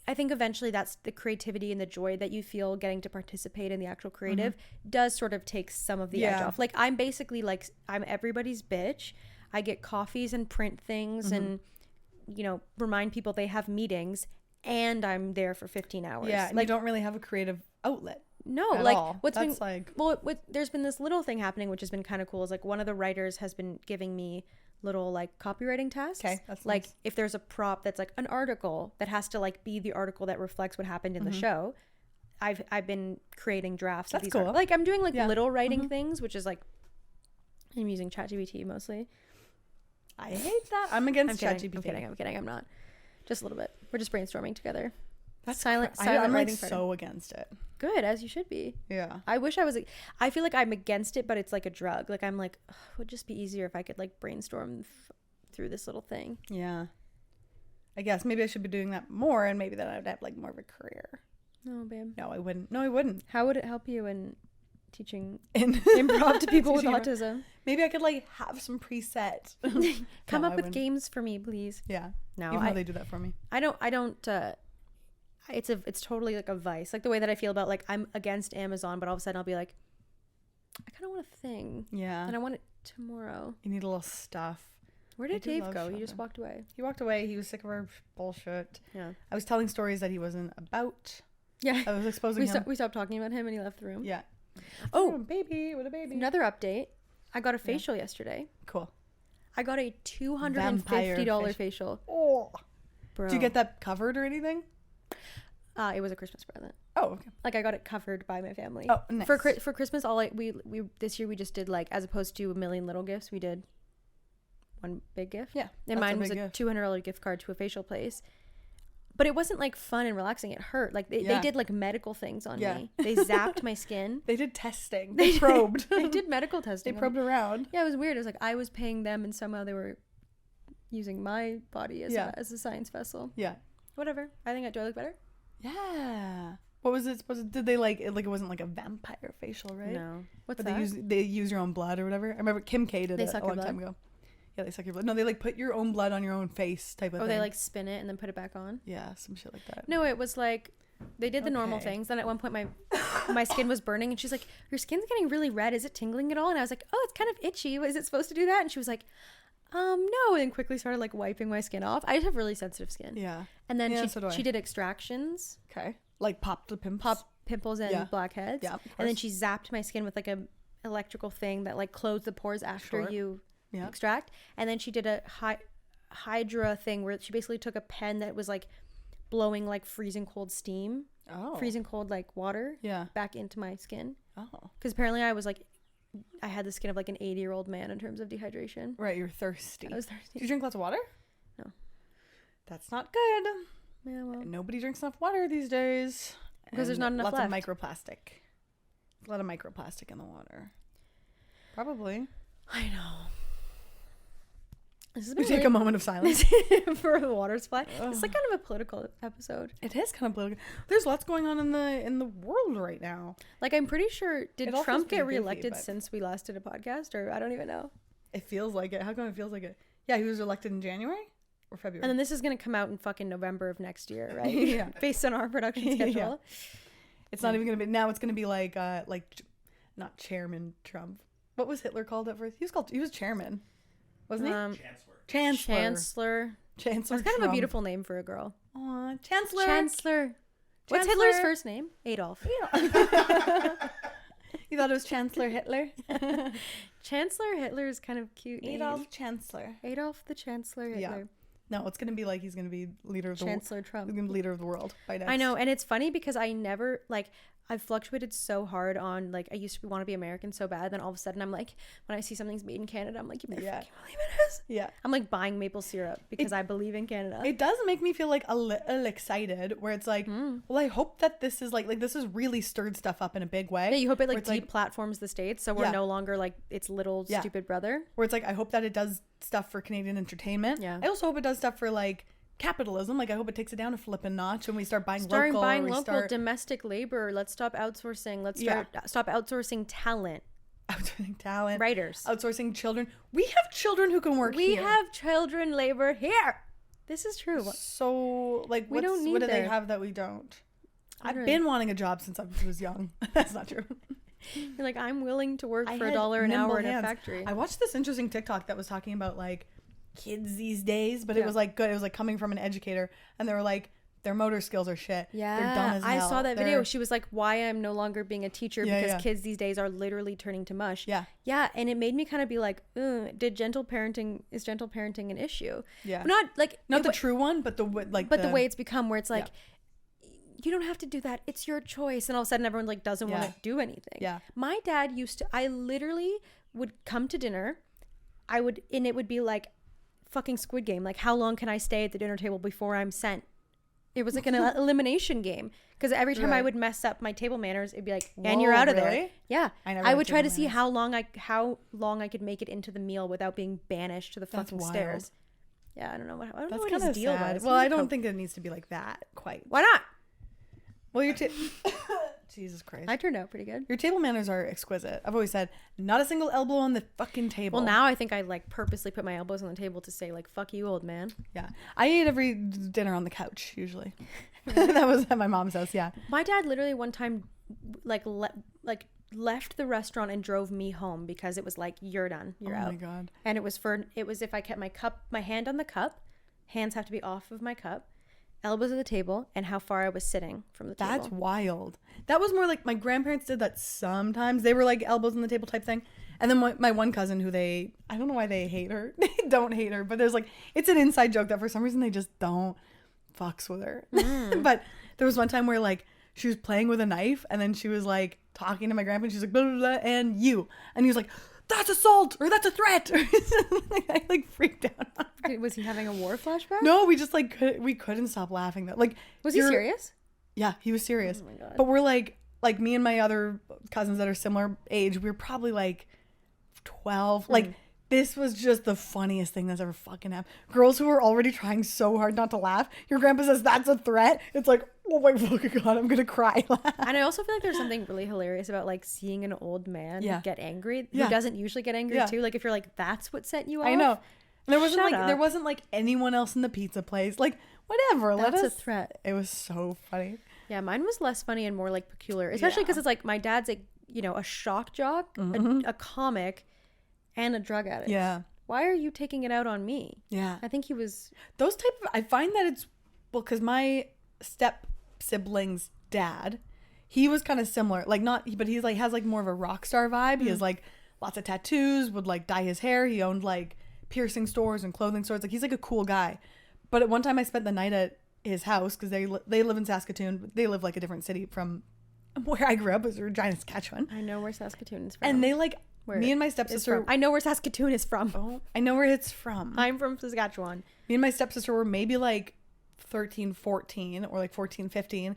I think eventually that's the creativity and the joy that you feel getting to participate in the actual creative does sort of take some of the edge off. Like I'm basically like, I'm everybody's bitch. I get coffees and print things and, you know, remind people they have meetings and I'm there for 15 hours. Yeah. And like, you don't really have a creative outlet. No, like there's been this little thing happening, which has been kind of cool. Is like one of the writers has been giving me little like copywriting tasks. Okay, that's like nice. if there's a prop that's like an article that has to like be the article that reflects what happened in the show. I've been creating drafts. That's of these cool. Like I'm doing like little writing things, which is like I'm using ChatGPT mostly. I hate that. I'm against ChatGPT. I'm kidding. I'm not. Just a little bit. We're just brainstorming together. That's silent I'm like writing so against it. Good, as you should be. Yeah. I wish I was. I feel like I'm against it, but it's like a drug. Like I'm like, it would just be easier if I could like brainstorm through this little thing. Yeah. I guess maybe I should be doing that more, and maybe then I'd have like more of a career. No, babe. No, I wouldn't. How would it help you in teaching improv to people with autism? Maybe I could like have some preset. Come up with games for me, please. Yeah. No, even though they do that for me. I don't. It's totally like a vice. Like the way that I feel about like I'm against Amazon, but all of a sudden I'll be like, I kind of want a thing. Yeah. And I want it tomorrow. You need a little stuff. Where did Dave go? Shopping. He just walked away. He walked away. He was sick of our bullshit. Yeah. I was telling stories that he wasn't about. Yeah. I was exposing him. We stopped talking about him and he left the room. Yeah. Oh, baby. What a baby. Another update. I got a facial yesterday. Cool. I got a $250 facial. Oh. Bro. Did you get that covered or anything? It was a Christmas present. Oh, okay. Like I got it covered by my family. Oh, nice. For Christmas, we this year we just did like, as opposed to a million little gifts, we did one big gift. Yeah. And mine was a $200 gift card to a facial place. But it wasn't like fun and relaxing. It hurt. Like they did like medical things on me. They zapped my skin. They did testing. They probed. They did medical testing. They probed around. Yeah, it was weird. It was like I was paying them and somehow they were using my body as a science vessel. Yeah. Whatever. I think do I look better? Yeah. What was it? Did they like it wasn't like a vampire facial, right? No. What's but that? they use your own blood or whatever. I remember Kim K did it a long time ago. Yeah, they suck your blood. No, they like put your own blood on your own face type of thing. Oh, they like spin it and then put it back on? Yeah, some shit like that. No, it was like they did the normal things. Then at one point my skin was burning and she's like, your skin's getting really red. Is it tingling at all? And I was like, oh, it's kind of itchy. Is it supposed to do that? And she was like, no. And quickly started like wiping my skin off. I just have really sensitive skin. Yeah. And then she did extractions. Okay. Like pop pimples and blackheads. Yeah. And then she zapped my skin with like a electrical thing that like closed the pores after you extract. And then she did a hydra thing where she basically took a pen that was like blowing like freezing cold steam, freezing cold like water back into my skin. Because apparently I had the skin of like an 80-year-old man in terms of dehydration. Right, you're thirsty. I was thirsty. Do you drink lots of water? No. That's not good. Yeah, well, nobody drinks enough water these days because there's not enough left. Lots of microplastic. A lot of microplastic in the water. Probably. I know. This has been take a moment of silence for the water supply. It's like kind of a political episode. It is kind of political. There's lots going on in the world right now. Like I'm pretty sure did Trump get reelected since we last did a podcast, or I don't even know. It feels like it. How come it feels like it? Yeah, he was elected in January or February. And then this is gonna come out in fucking November of next year, right? Yeah. Based on our production schedule. It's not even gonna be now. It's gonna be like not Chairman Trump. What was Hitler called at first? He was chairman, wasn't he? Chancellor. That's kind of a beautiful name for a girl. Aw, Chancellor. What's Hitler's first name? Adolf. You thought it was Chancellor Hitler? Chancellor Hitler is kind of cute. Adolf Chancellor. Adolf the Chancellor Hitler. Yeah. No, it's gonna be like he's gonna be leader of the Chancellor Trump. He's gonna be leader of the world by next. I know, and it's funny because I never I've fluctuated so hard on I used to want to be American so bad, then all of a sudden I'm like, when I see something's made in Canada, I'm like, you better fucking believe it is. Yeah. I'm like buying maple syrup because I believe in Canada. It does make me feel like a little excited, where it's like, well, I hope that this is like this has really stirred stuff up in a big way. Yeah, you hope it deplatforms the States, so we're no longer like its little stupid brother. Where it's like, I hope that it does stuff for Canadian entertainment. Yeah. I also hope it does stuff for like capitalism. Like I hope it takes it down a flipping notch and we start buying local. Domestic labor. Let's stop outsourcing. Let's stop outsourcing talent. Outsourcing talent. Writers. Outsourcing children. We have children who can work here. We have children labor here. This is true. So like what do they have that we don't? I've been wanting a job since I was young. That's not true. You're like, I'm willing to work for $1 an hour in a factory. I watched this interesting TikTok that was talking about like kids these days, but it was like good. It was like coming from an educator, and they were like, their motor skills are shit. Yeah, they're dumb as hell. I saw that video. She was like, why I'm no longer being a teacher because kids these days are literally turning to mush. Yeah, and it made me kind of be like, is gentle parenting an issue? Yeah, but not the true one, but the way it's become, where it's like, you don't have to do that. It's your choice. And all of a sudden everyone like doesn't want to do anything. Yeah. My dad I literally would come to dinner. And it would be like fucking Squid Game. Like, how long can I stay at the dinner table before I'm sent? It was like an elimination game. Because every time I would mess up my table manners, it'd be like, and you're out of there. Yeah. I would try to see how long I could make it into the meal without being banished to the fucking stairs. Yeah, I don't know what his deal was. Well, I don't think it needs to be like that quite. Why not? Well, Jesus Christ. I turned out pretty good. Your table manners are exquisite. I've always said, not a single elbow on the fucking table. Well, now I think I like purposely put my elbows on the table to say like, fuck you, old man. Yeah. I ate every dinner on the couch, usually. That was at my mom's house, yeah. My dad literally one time left the restaurant and drove me home because it was like, you're done. You're out. Oh my God. And it was if I kept my hand on the cup, hands have to be off of my cup, elbows at the table, and how far I was sitting from the table. That's wild. That was more like my grandparents did that sometimes. They were like elbows on the table type thing. And then my one cousin who I don't know why they hate her. They don't hate her, but there's like, it's an inside joke that for some reason they just don't fucks with her. But there was one time where like she was playing with a knife and then she was like talking to my grandpa and she's like, blah, blah, blah, and you. And he was like, that's assault or that's a threat. I like freaked out. Was he having a war flashback? No, we just like we couldn't stop laughing. That like was he serious? Yeah, he was serious. Oh my God. But we're like me and my other cousins that are similar age, we were probably like 12. Like this was just the funniest thing that's ever fucking happened. Girls who are already trying so hard not to laugh. Your grandpa says that's a threat. It's like, oh my fucking God, I'm gonna cry. And I also feel like there's something really hilarious about like seeing an old man get angry who doesn't usually get angry too. Like if you're like, that's what set you off. I know. And there wasn't Shut up. there wasn't like anyone else in the pizza place. Like whatever. That's a threat. It was so funny. Yeah, mine was less funny and more like peculiar, especially because it's like my dad's a shock jock, a comic, and a drug addict. Yeah. Why are you taking it out on me? Yeah. I think he was Those type of, I find that it's, well, because my step sibling's dad, he was kind of similar. Like not, but he's like, has like more of a rock star vibe. He has like lots of tattoos, would like dye his hair. He owned like piercing stores and clothing stores. Like he's like a cool guy. But at one time I spent the night at his house because they live in Saskatoon. But they live like a different city from where I grew up, was Regina, Saskatchewan. I know where Saskatoon is from. And they like, Where me and my stepsister. I know where Saskatoon is from. Oh, I know where it's from. I'm from Saskatchewan. Me and my stepsister were maybe like 13, 14 or like 14, 15.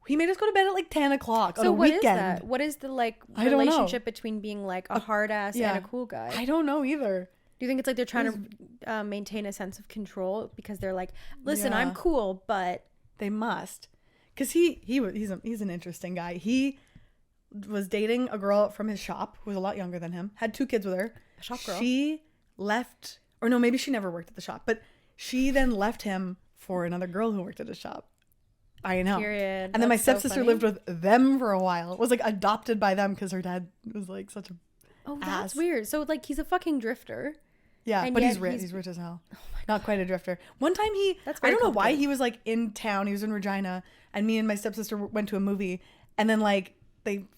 He made us go to bed at like 10 o'clock on a what weekend. is that? What is the like I don't know. relationship between being like a hard ass and a cool guy? I don't know either. Do you think it's like they're trying to maintain a sense of control because they're like, listen, I'm cool, but They must. Because he's an interesting guy. He was dating a girl from his shop who was a lot younger than him, had 2 kids with her. A shop girl. She left, or no, maybe she never worked at the shop, but she then left him for another girl who worked at the shop. I know. Period. And then my That's so stepsister funny. lived with them for a while. Was like adopted by them because her dad was like such a that's ass. weird. So like he's a fucking drifter. Yeah, And but yet he's rich. He's rich as hell. Not quite a drifter. One time That's I very don't know why complicated. he was like in town. He was in Regina, and me and my stepsister went to a movie, and then like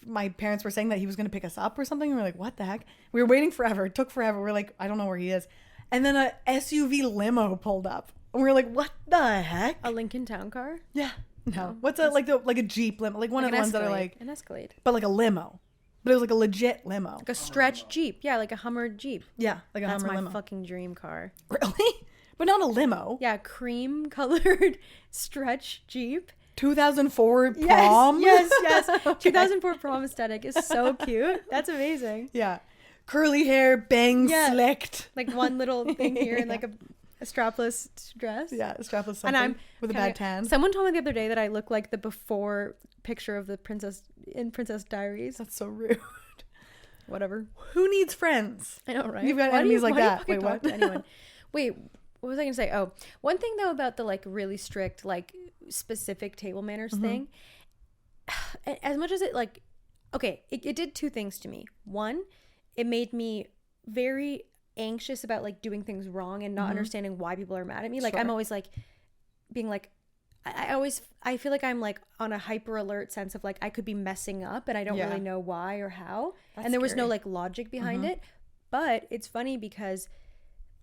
my parents were saying that he was going to pick us up or something. And we were like, what the heck? We were waiting forever. It took forever. We are like, I don't know where he is. And then a SUV limo pulled up, and we were like, what the heck? A Lincoln Town car? Yeah. No. What's a like a Jeep limo? Like one of the ones that are like an Escalade. but like a limo. But it was like a legit limo. Like a stretch Jeep. Yeah, like a Hummer Jeep. Yeah, like a That's Hummer my limo. fucking dream car. Really? But not a limo. Yeah, cream colored stretch Jeep. 2004 prom. Yes. 2004 prom aesthetic is so cute. That's amazing. Yeah. Curly hair, bangs slicked. Like one little thing here and like a strapless dress. Yeah, strapless something And I'm with a bad tan. Someone told me the other day that I look like the before picture of the princess in Princess Diaries. That's so rude. Whatever. Who needs friends? I know, right? You've got Why do you- enemies like why do you that. fucking Wait, talk what? to anyone? Wait, what was I gonna say? Oh, one thing though about the like really strict like specific table manners thing. As much as it like, okay, it did 2 things to me. One, it made me very anxious about like doing things wrong and not understanding why people are mad at me. Like I'm always like being like, I feel like I'm like on a hyper alert sense of like I could be messing up and I don't really know why or how. That's and there was no scary. like logic behind it. But it's funny because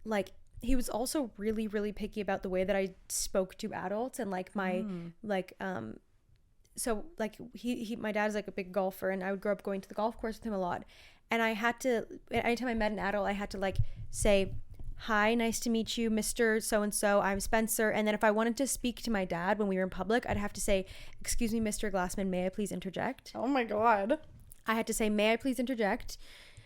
like he was also really, really picky about the way that I spoke to adults and like my like so like he my dad is like a big golfer and I would grow up going to the golf course with him a lot. And I had to, anytime I met an adult, I had to like say, hi, nice to meet you, Mr. So-and-so, I'm Spencer. And then if I wanted to speak to my dad when we were in public, I'd have to say, excuse me, Mr. Glassman, may I please interject? Oh my God. I had to say, may I please interject?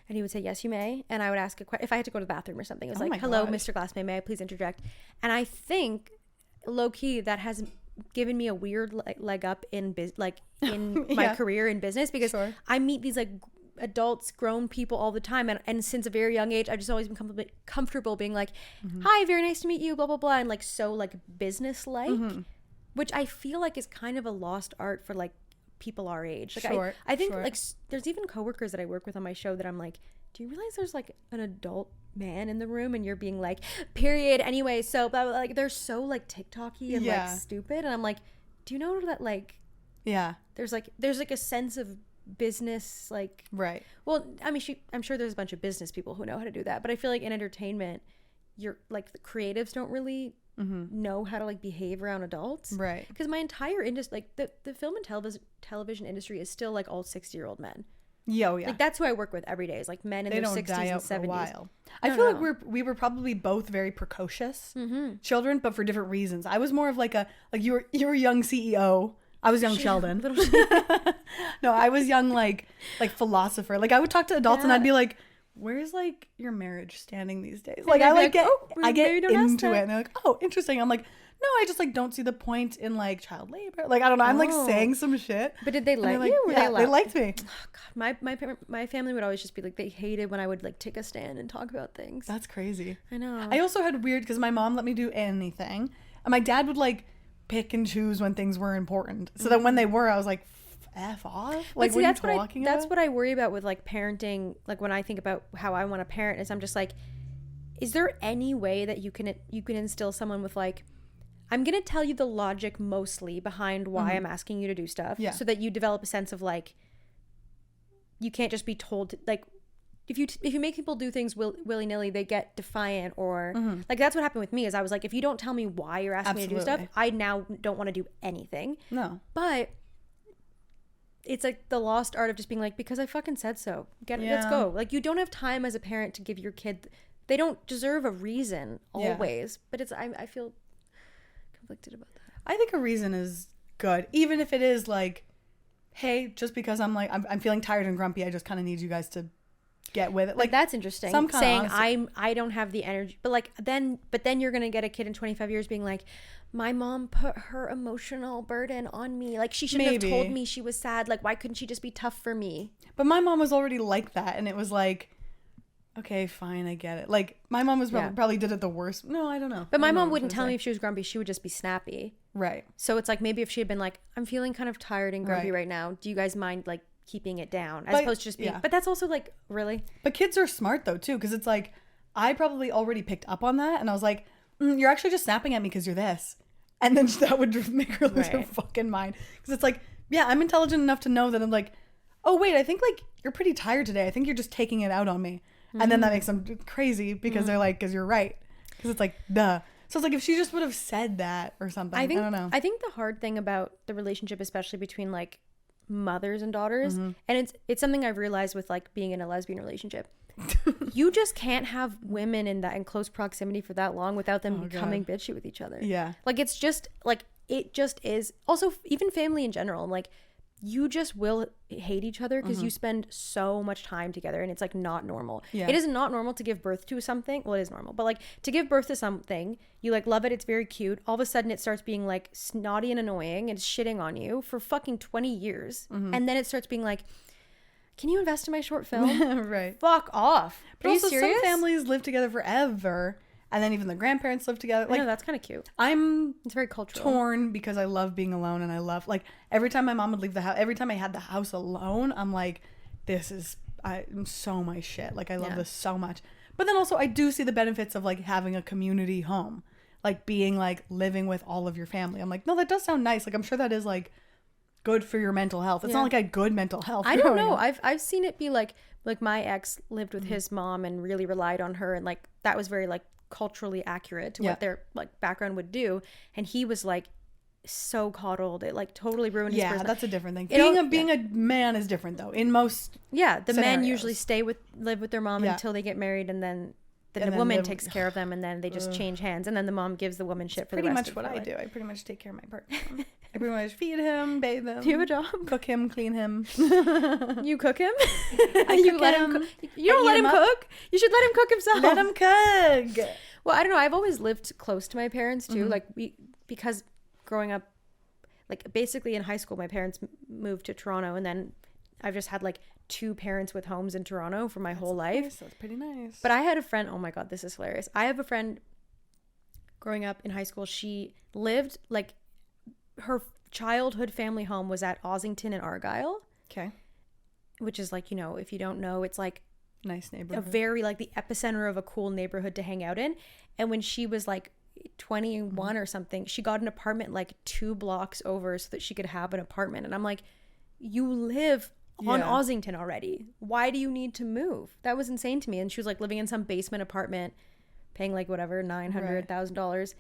And he would say, yes, you may. And I would ask a question, if I had to go to the bathroom or something. It was like, hello, God. Mr. Glassman, may I please interject? And I think, low-key, that has given me a weird leg up in my career in business because I meet these like adults, grown people all the time, and since a very young age I've just always been comfortable being like, hi, very nice to meet you, blah blah blah, and like so like business like, which I feel like is kind of a lost art for like people our age. Like I think like there's even coworkers that I work with on my show that I'm like, do you realize there's like an adult man in the room and you're being like, period, anyway, so blah, blah, blah. Like they're so like TikTok-y and like stupid, and I'm like, do you know that like there's like a sense of business, like, right? Well, I mean, I'm sure there's a bunch of business people who know how to do that, but I feel like in entertainment, you're like the creatives don't really know how to like behave around adults, Right? Because my entire industry, like the film and television industry, is still like all 60-year-old men. Yeah, oh, yeah. Like that's who I work with every day. Is like men in they their don't 60s die and out for a 70s. while. No, I feel no. like we were probably both very precocious Mm-hmm. children, but for different reasons. I was more of like you were young CEO. I was young Sheldon. No, I was young like philosopher. Like I would talk to adults and I'd be like, "Where's like your marriage standing these days?" Like I like I get into it and they're like, "Oh, interesting." I'm like, "No, I just like don't see the point in like child labor." Like I don't know. I'm like saying some shit. But did they let like, you? Yeah, they liked me. Oh, God, my family would always just be like, they hated when I would like take a stand and talk about things. That's crazy. I know. I also had weird because my mom let me do anything, and my dad would like pick and choose when things were important. So that when they were, I was like, "F off!" Like, see, what are you talking about? That's what I worry about with like parenting. Like when I think about how I want to parent, is I'm just like, is there any way that you can instill someone with like, I'm gonna tell you the logic mostly behind why I'm asking you to do stuff, so that you develop a sense of like, you can't just be told to, like. If you make people do things willy-nilly, they get defiant or like that's what happened with me is I was like, if you don't tell me why you're asking me to do stuff, I now don't want to do anything. No. But it's like the lost art of just being like, because I fucking said so. Let's go. Like you don't have time as a parent to give your kid, they don't deserve a reason always. But I feel conflicted about that. I think a reason is good. Even if it is like, hey, just because I'm like I'm feeling tired and grumpy, I just kind of need you guys to get with it. Like that's interesting. Some kind saying of I don't have the energy, but then you're gonna get a kid in 25 years being like, my mom put her emotional burden on me. Like she shouldn't have told me she was sad. Like why couldn't she just be tough for me? But my mom was already like that, and it was like, okay, fine, I get it. Like my mom was probably did it the worst. No, I don't know. But my mom wouldn't tell me if she was grumpy. She would just be snappy. Right. So it's like maybe if she had been like, I'm feeling kind of tired and grumpy right now. Do you guys mind like keeping it down as opposed to just being but that's also like really, but kids are smart though too, because it's like I probably already picked up on that and I was like, you're actually just snapping at me because you're this, and then that would make her lose her fucking mind, because it's like, yeah, I'm intelligent enough to know that I'm like, oh wait, I think like you're pretty tired today, I think you're just taking it out on me, and then that makes them crazy because they're like, because you're right, because it's like duh. So it's like if she just would have said that or something. I don't know. I think the hard thing about the relationship, especially between like mothers and daughters, and it's something I've realized with like being in a lesbian relationship, you just can't have women in close proximity for that long without them becoming bitchy with each other. Like it's just like it just is. Also even family in general, like you just will hate each other because you spend so much time together, and it's like not normal. It is not normal to give birth to something. Well, it is normal, but like to give birth to something, you like love it, it's very cute. All of a sudden it starts being like snotty and annoying and shitting on you for fucking 20 years. And then it starts being like, can you invest in my short film? Right. Fuck off. But also some families live together forever. And then even the grandparents live together. Like, I know, that's kind of cute. It's very cultural. Torn because I love being alone, and I love like every time my mom would leave the house, every time I had the house alone, I'm like, I'm so my shit. Like I love this so much. But then also I do see the benefits of like having a community home, like being like living with all of your family. I'm like, no, that does sound nice. Like I'm sure that is like good for your mental health. It's not like I had good mental health. I don't know. I've seen it be like my ex lived with his mom and really relied on her, and like that was very like culturally accurate to what their like background would do, and he was like so coddled, it like totally ruined his personality. That's a different thing. Being a man is different though in most the men usually live with their mom until they get married, and then the woman takes care of them, and then they just change hands, and then the mom gives the woman shit for the rest of her life. Pretty much what I do. I pretty much take care of my partner. I pretty much feed him, bathe him. Do you have a job? Cook him, clean him. You cook him? You let him. You don't let him cook. You should let him cook himself. Let him cook. Well, I don't know. I've always lived close to my parents too. Like because growing up, like basically in high school, my parents moved to Toronto, and then I've just had like two parents with homes in Toronto for my whole life. Nice. That's pretty nice. But I had a friend. Oh my God, this is hilarious. I have a friend growing up in high school. She lived like her childhood family home was at Ossington and Argyle. Okay. Which is like, you know, if you don't know, it's like nice neighborhood. A very like the epicenter of a cool neighborhood to hang out in. And when she was like 21 or something, she got an apartment like 2 blocks over so that she could have an apartment. And I'm like, you live on Ossington already. Why do you need to move? That was insane to me. And she was like living in some basement apartment, paying like whatever, $900,000.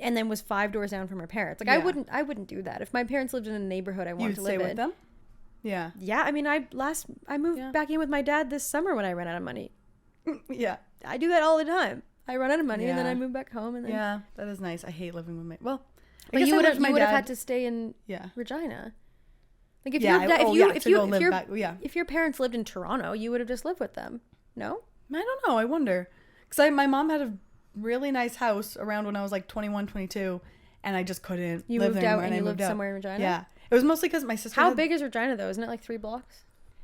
And then was 5 doors down from her parents. Like I wouldn't do that. If my parents lived in a neighborhood I wanted to live in. You'd stay with them? Yeah. Yeah, I mean, I moved back in with my dad this summer when I ran out of money. Yeah. I do that all the time. I run out of money and then I move back home and then Yeah, that is nice. I hate living with my but you would have had to stay in Regina. Like if if your parents lived in Toronto, you would have just lived with them. No? I don't know. I wonder. Cuz my mom had a really nice house around when I was like 21, 22 and I just couldn't you live moved there out and you lived somewhere in Regina? Yeah. It was mostly cuz my sister How big is Regina though? Isn't it like 3 blocks?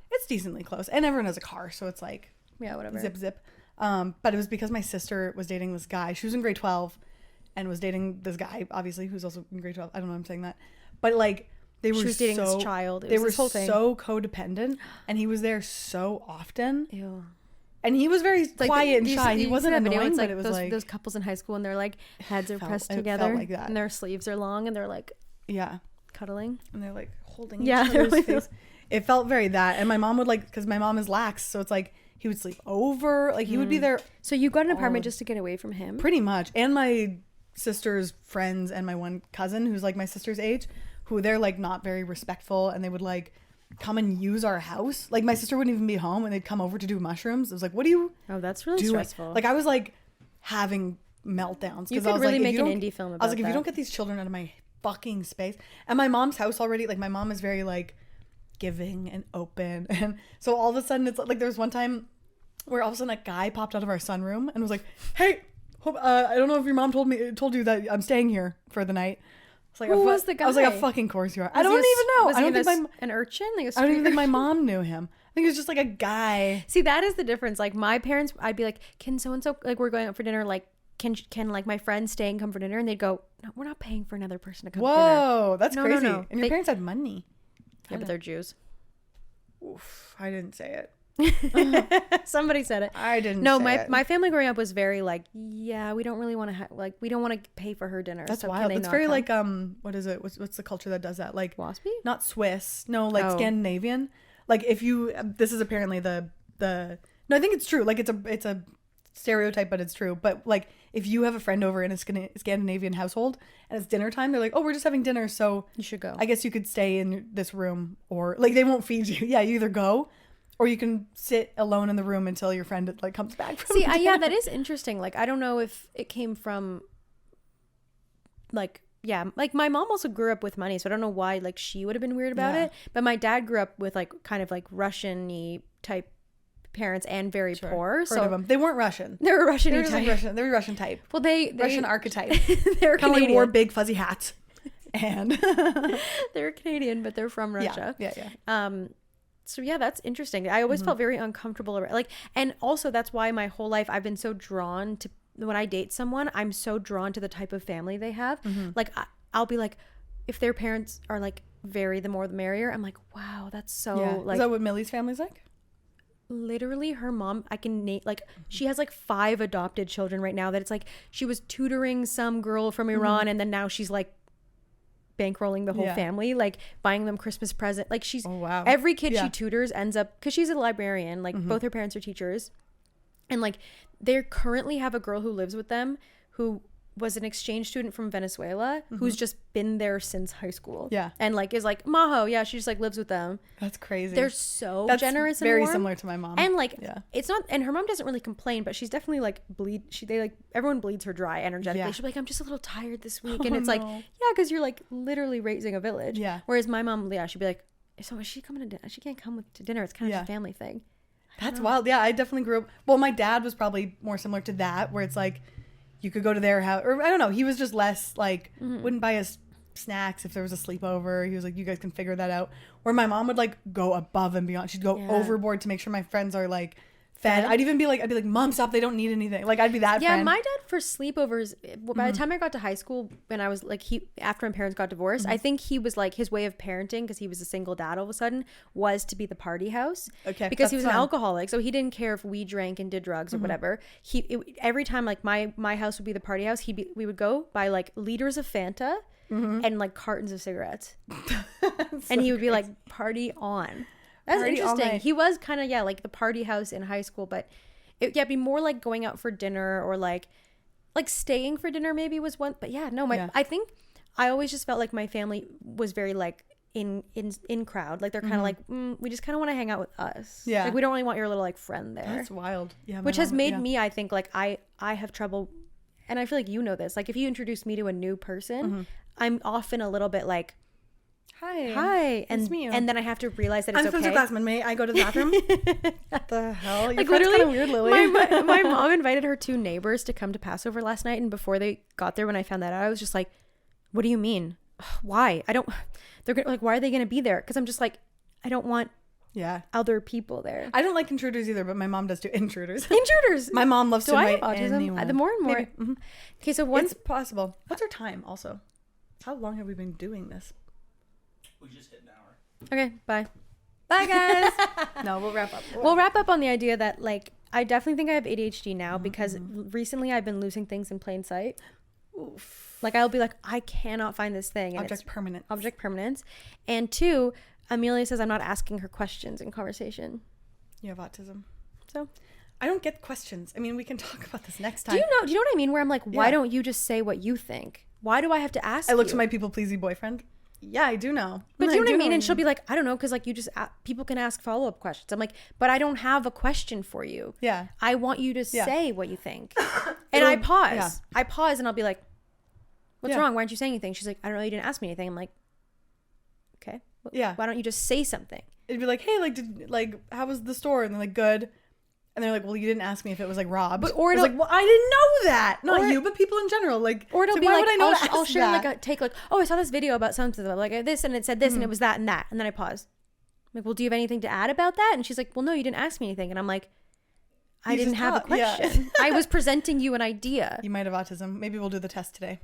It's decently close. And everyone has a car, so it's like whatever. Zip. But it was because my sister was dating this guy. She was in grade 12 and was dating this guy, obviously, who's also in grade 12. I don't know why I'm saying that. But like she was dating this child. They were so codependent and he was there so often. Ew. And he was very quiet and shy. He wasn't annoying, but it was like those couples in high school and their like heads are pressed together like that. And their sleeves are long and they're like cuddling and they're like holding each other's face. It felt very that. And my mom would like, because my mom is lax, so it's like he would sleep over, like he would be there. So you got an apartment just to get away from him? Pretty much. And my sister's friends and my one cousin who's like my sister's age, who they're like not very respectful, and they would like come and use our house. Like my sister wouldn't even be home and they'd come over to do mushrooms. It was like, what do you that's really stressful. Like I was like having meltdowns. You could really make an indie film about I was like, if you don't get these children out of my fucking space. And my mom's house already, like my mom is very like giving and open, and so all of a sudden it's like there was one time where all of a sudden a guy popped out of our sunroom and was like, hey, I don't know if your mom told you that I'm staying here for the night. It's like, who was the guy? I was like, of fucking course you are. I don't even know. I don't think an urchin? Like I don't even think my mom knew him. I think it was just like a guy. See, that is the difference. Like my parents, I'd be like, can so and so, like we're going out for dinner, like can like my friend stay and come for dinner? And they'd go, no, we're not paying for another person to come for dinner. Whoa, that's crazy. No. And your parents had money. Yeah, but they're Jews. Oof, I didn't say it. Somebody said it. I didn't. No, my family growing up was very like, yeah, we don't really want to like, we don't want to pay for her dinner. That's wild. It's very like what is it? What's the culture that does that? Like WASPy? Not Swiss. No, like Scandinavian. Like if you, this is apparently the. No, I think it's true. Like it's a stereotype, but it's true. But like if you have a friend over in a Scandinavian household and it's dinner time, they're like, oh, we're just having dinner, so you should go. I guess you could stay in this room, or like they won't feed you. Yeah, you either go or you can sit alone in the room until your friend like comes back from dinner. Yeah, that is interesting. Like I don't know if it came from like like my mom also grew up with money, so I don't know why like she would have been weird about it, but my dad grew up with like kind of like Russian-y type parents and very poor. Heard so of them. They weren't Russian. They were Russian type. Like Russian. They were Russian type. Well, they Russian archetype. They were kind of like wore big fuzzy hats, and they're Canadian, but they're from Russia. Yeah. So yeah, that's interesting. I always felt very uncomfortable around, like, and also that's why my whole life I've been so drawn to, when I date someone, I'm so drawn to the type of family they have. Like I'll be like, if their parents are like the more the merrier. I'm like, wow, that's so like. Is that what Millie's family's like? Literally her mom, I can name, like she has like 5 adopted children right now that it's like she was tutoring some girl from Iran and then now she's like bankrolling the whole family, like buying them Christmas present. Like she's every kid she tutors ends up, because she's a librarian, like both her parents are teachers, and like they currently have a girl who lives with them who was an exchange student from Venezuela who's just been there since high school. Yeah. And like is like Maho. Yeah, she just like lives with them. That's crazy. They're so That's generous and very warm. Similar to my mom. And like it's not, and her mom doesn't really complain, but she's definitely like they like everyone bleeds her dry energetically. She'll be like, I'm just a little tired this week. And it's like, yeah, because you're like literally raising a village. Yeah. Whereas my mom, she'd be like, so is she coming to dinner? She can't come to dinner. It's kind of a family thing. That's wild. Yeah, I definitely grew up. Well, my dad was probably more similar to that, where it's like you could go to their house, or I don't know. He was just less like wouldn't buy us snacks if there was a sleepover. He was like, you guys can figure that out. Where my mom would like go above and beyond. She'd go overboard to make sure my friends are like fed. I'd be like, Mom, stop, they don't need anything. Like I'd be that friend. My dad for sleepovers, by the time I got to high school, when I was like, after my parents got divorced, I think he was like, his way of parenting, because he was a single dad all of a sudden, was to be the party house. Okay. Because he was an alcoholic, so he didn't care if we drank and did drugs or whatever. Every time like my house would be the party house, we would go buy like liters of Fanta and like cartons of cigarettes. And he would be like, party on. That's interesting. He was kind of like the party house in high school, but it'd be more like going out for dinner, or like staying for dinner maybe was one. But I think I always just felt like my family was very like in crowd. Like they're kind of like, we just kind of want to hang out with us. Yeah. Like we don't really want your little like friend there. That's wild. Yeah. Which has made me, I think, like I have trouble, and I feel like you know this. Like if you introduce me to a new person, I'm often a little bit like, hi, and then I have to realize that it's okay. I'm Spencer Glassman. May I go to the bathroom? What the hell? Your like friend's literally, kind of weird, Lily. my mom invited her 2 neighbors to come to Passover last night, and before they got there, when I found that out, I was just like, what do you mean? Why? They're gonna, like, why are they gonna be there? Because I'm just like, I don't want other people there. I don't like intruders either, but my mom does do intruders. My mom loves to invite autism? anyone. The more and more. Okay, so it's possible. What's our time? Also, how long have we been doing this? We just hit an hour. Okay, bye guys. No, we'll wrap up. We'll wrap up on the idea that like I definitely think I have ADHD now because recently I've been losing things in plain sight. Oof. Like I'll be like, I cannot find this thing. And object permanence. And 2, Amelia says I'm not asking her questions in conversation. You have autism. So I don't get questions. I mean, we can talk about this next time. Do you know what I mean? Where I'm like, why don't you just say what you think? Why do I have to ask I look to my people pleasing boyfriend. Yeah, I do know. But do you know what I mean? And she'll be like, I don't know, because like you just people can ask follow-up questions. I'm like, but I don't have a question for you. Yeah. I want you to say what you think. And I pause. Yeah. I pause and I'll be like, what's wrong? Why aren't you saying anything? She's like, I don't know. You didn't ask me anything. I'm like, okay. Well, why don't you just say something? It'd be like, hey, how was the store? And they're like, good. And they're like, well, you didn't ask me if it was like robbed. Or like, well, I didn't know that. Not you, but people in general. Like, or it'll be why like, would I know I'll share like a take, like, oh, I saw this video about something like this, and it said this, and it was that and that, and then I pause. I'm like, well, do you have anything to add about that? And she's like, well, no, you didn't ask me anything, and I'm like, I didn't have a question. I was presenting you an idea. You might have autism. Maybe we'll do the test today.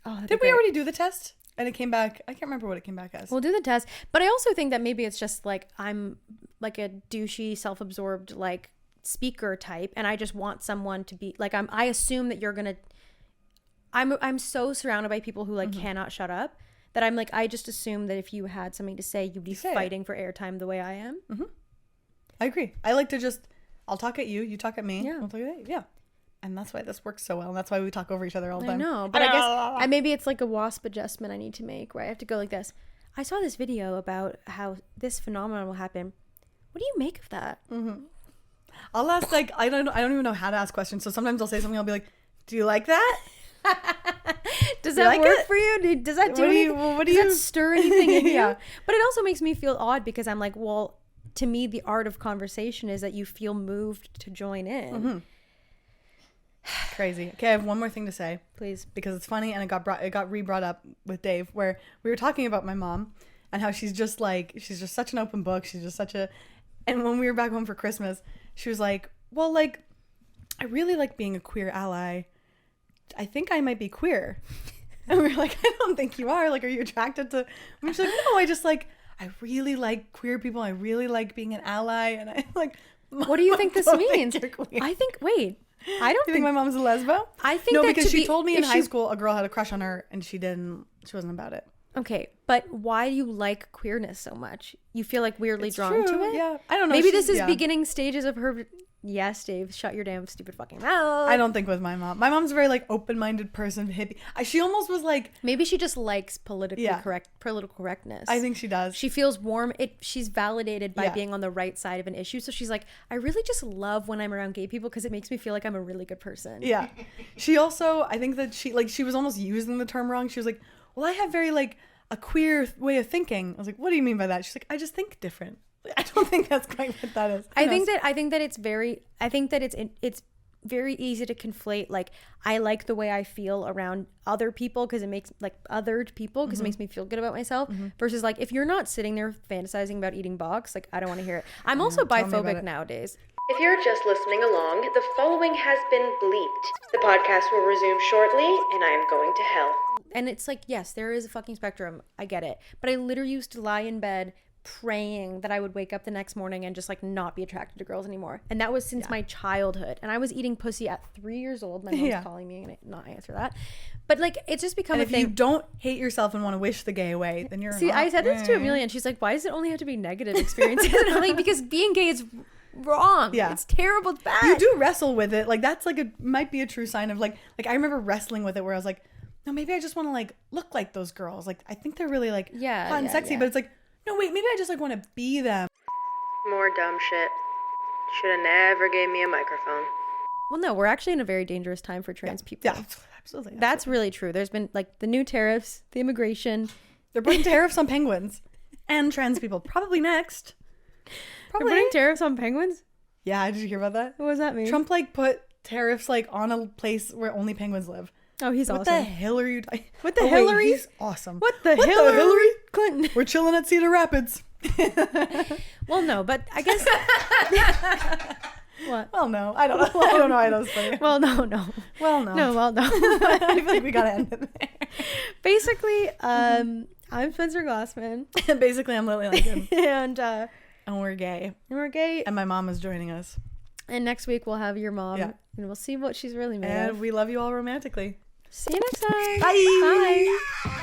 Oh, did we already do the test? And it came back. I can't remember what it came back as. We'll do the test, but I also think that maybe it's just like I'm like a douchey, self-absorbed like speaker type, and I just want someone to be like I assume that you're gonna. I'm so surrounded by people who like cannot shut up that I'm like I just assume that if you had something to say, you'd be fighting for airtime the way I am. I agree. I like to just I'll talk at you, you talk at me. Yeah, I'll talk at you. Yeah. And that's why this works so well. And that's why we talk over each other all the time. I know, but I guess maybe it's like a WASP adjustment I need to make where I have to go like this. I saw this video about how this phenomenon will happen. What do you make of that? I'll ask like I don't even know how to ask questions. So sometimes I'll say something. I'll be like, "Do you like that? Does that work for you? Does that do anything? Does that stir anything in you?" But it also makes me feel odd because I'm like, well, to me, the art of conversation is that you feel moved to join in. Crazy. Okay, I have one more thing to say, please, because it's funny and it got re-brought up with Dave where we were talking about my mom and how she's just such an open book. She's just such a. And when we were back home for Christmas, she was like, well, like, I really like being a queer ally. I think I might be queer. And we were like, I don't think you are. Like, are you attracted to... And she's like, no, I just like, I really like queer people. I really like being an ally. And I like... What do you think this means? I think, wait. I don't think my mom's a lesbo? I think no, because she told me in high school a girl had a crush on her and she wasn't about it. Okay, but why do you like queerness so much? You feel like weirdly drawn to it? Yeah, I don't know. Maybe this is beginning stages of her. Yes, Dave, shut your damn stupid fucking mouth. I don't think with my mom. My mom's a very like open-minded person, hippie. She almost was like. Maybe she just likes political correctness. I think she does. She feels warm. She's validated by being on the right side of an issue. So she's like, I really just love when I'm around gay people because it makes me feel like I'm a really good person. Yeah. She also, I think that she was almost using the term wrong. She was like, well, I have very like a queer way of thinking. I was like, what do you mean by that? She's like, I just think different. I don't think that's quite what that is. I think that it's very easy to conflate like I like the way I feel around other people because it makes like othered people because it makes me feel good about myself versus like if you're not sitting there fantasizing about eating box, like I don't want to hear it. I'm also biphobic nowadays. If you're just listening along, the following has been bleeped. The podcast will resume shortly, and I am going to hell. And it's like, yes, there is a fucking spectrum. I get it. But I literally used to lie in bed praying that I would wake up the next morning and just like not be attracted to girls anymore. And that was since my childhood. And I was eating pussy at 3 years old. My mom's calling me and I not answer that. But like it's just become a thing. If you don't hate yourself and want to wish the gay away, then you're I said this to Amelia and she's like, why does it only have to be negative experiences? And I'm like, because being gay is wrong. Yeah, it's terrible. It's bad. You do wrestle with it. Like that's like might be a true sign of like I remember wrestling with it where I was like, no, maybe I just want to like look like those girls. Like I think they're really like hot and sexy, but it's like No, wait, maybe I just like want to be them. More dumb shit. Should have never gave me a microphone. Well, no, we're actually in a very dangerous time for trans people. Yeah, absolutely. That's really true. There's been like the new tariffs, the immigration. They're putting tariffs on penguins and trans people. Probably next. They're putting tariffs on penguins? Yeah, did you hear about that? What does that mean? Trump like put tariffs like on a place where only penguins live. Oh, he's awesome. What the hell are you doing? What the Hillary? He's awesome. What the Hillary Clinton? We're chilling at Cedar Rapids. Well, no, but I guess... What? Well, no. I don't know. I don't know why that was funny. Well, no. Well, no. No, well, no. I feel like we gotta end it there. Basically, I'm Spencer Glassman. Basically, I'm Lily Lincoln. And we're gay. we're gay. And my mom is joining us. And next week we'll have your mom. Yeah. And we'll see what she's really made And of. we love you all romantically. See you next time. Bye. Bye.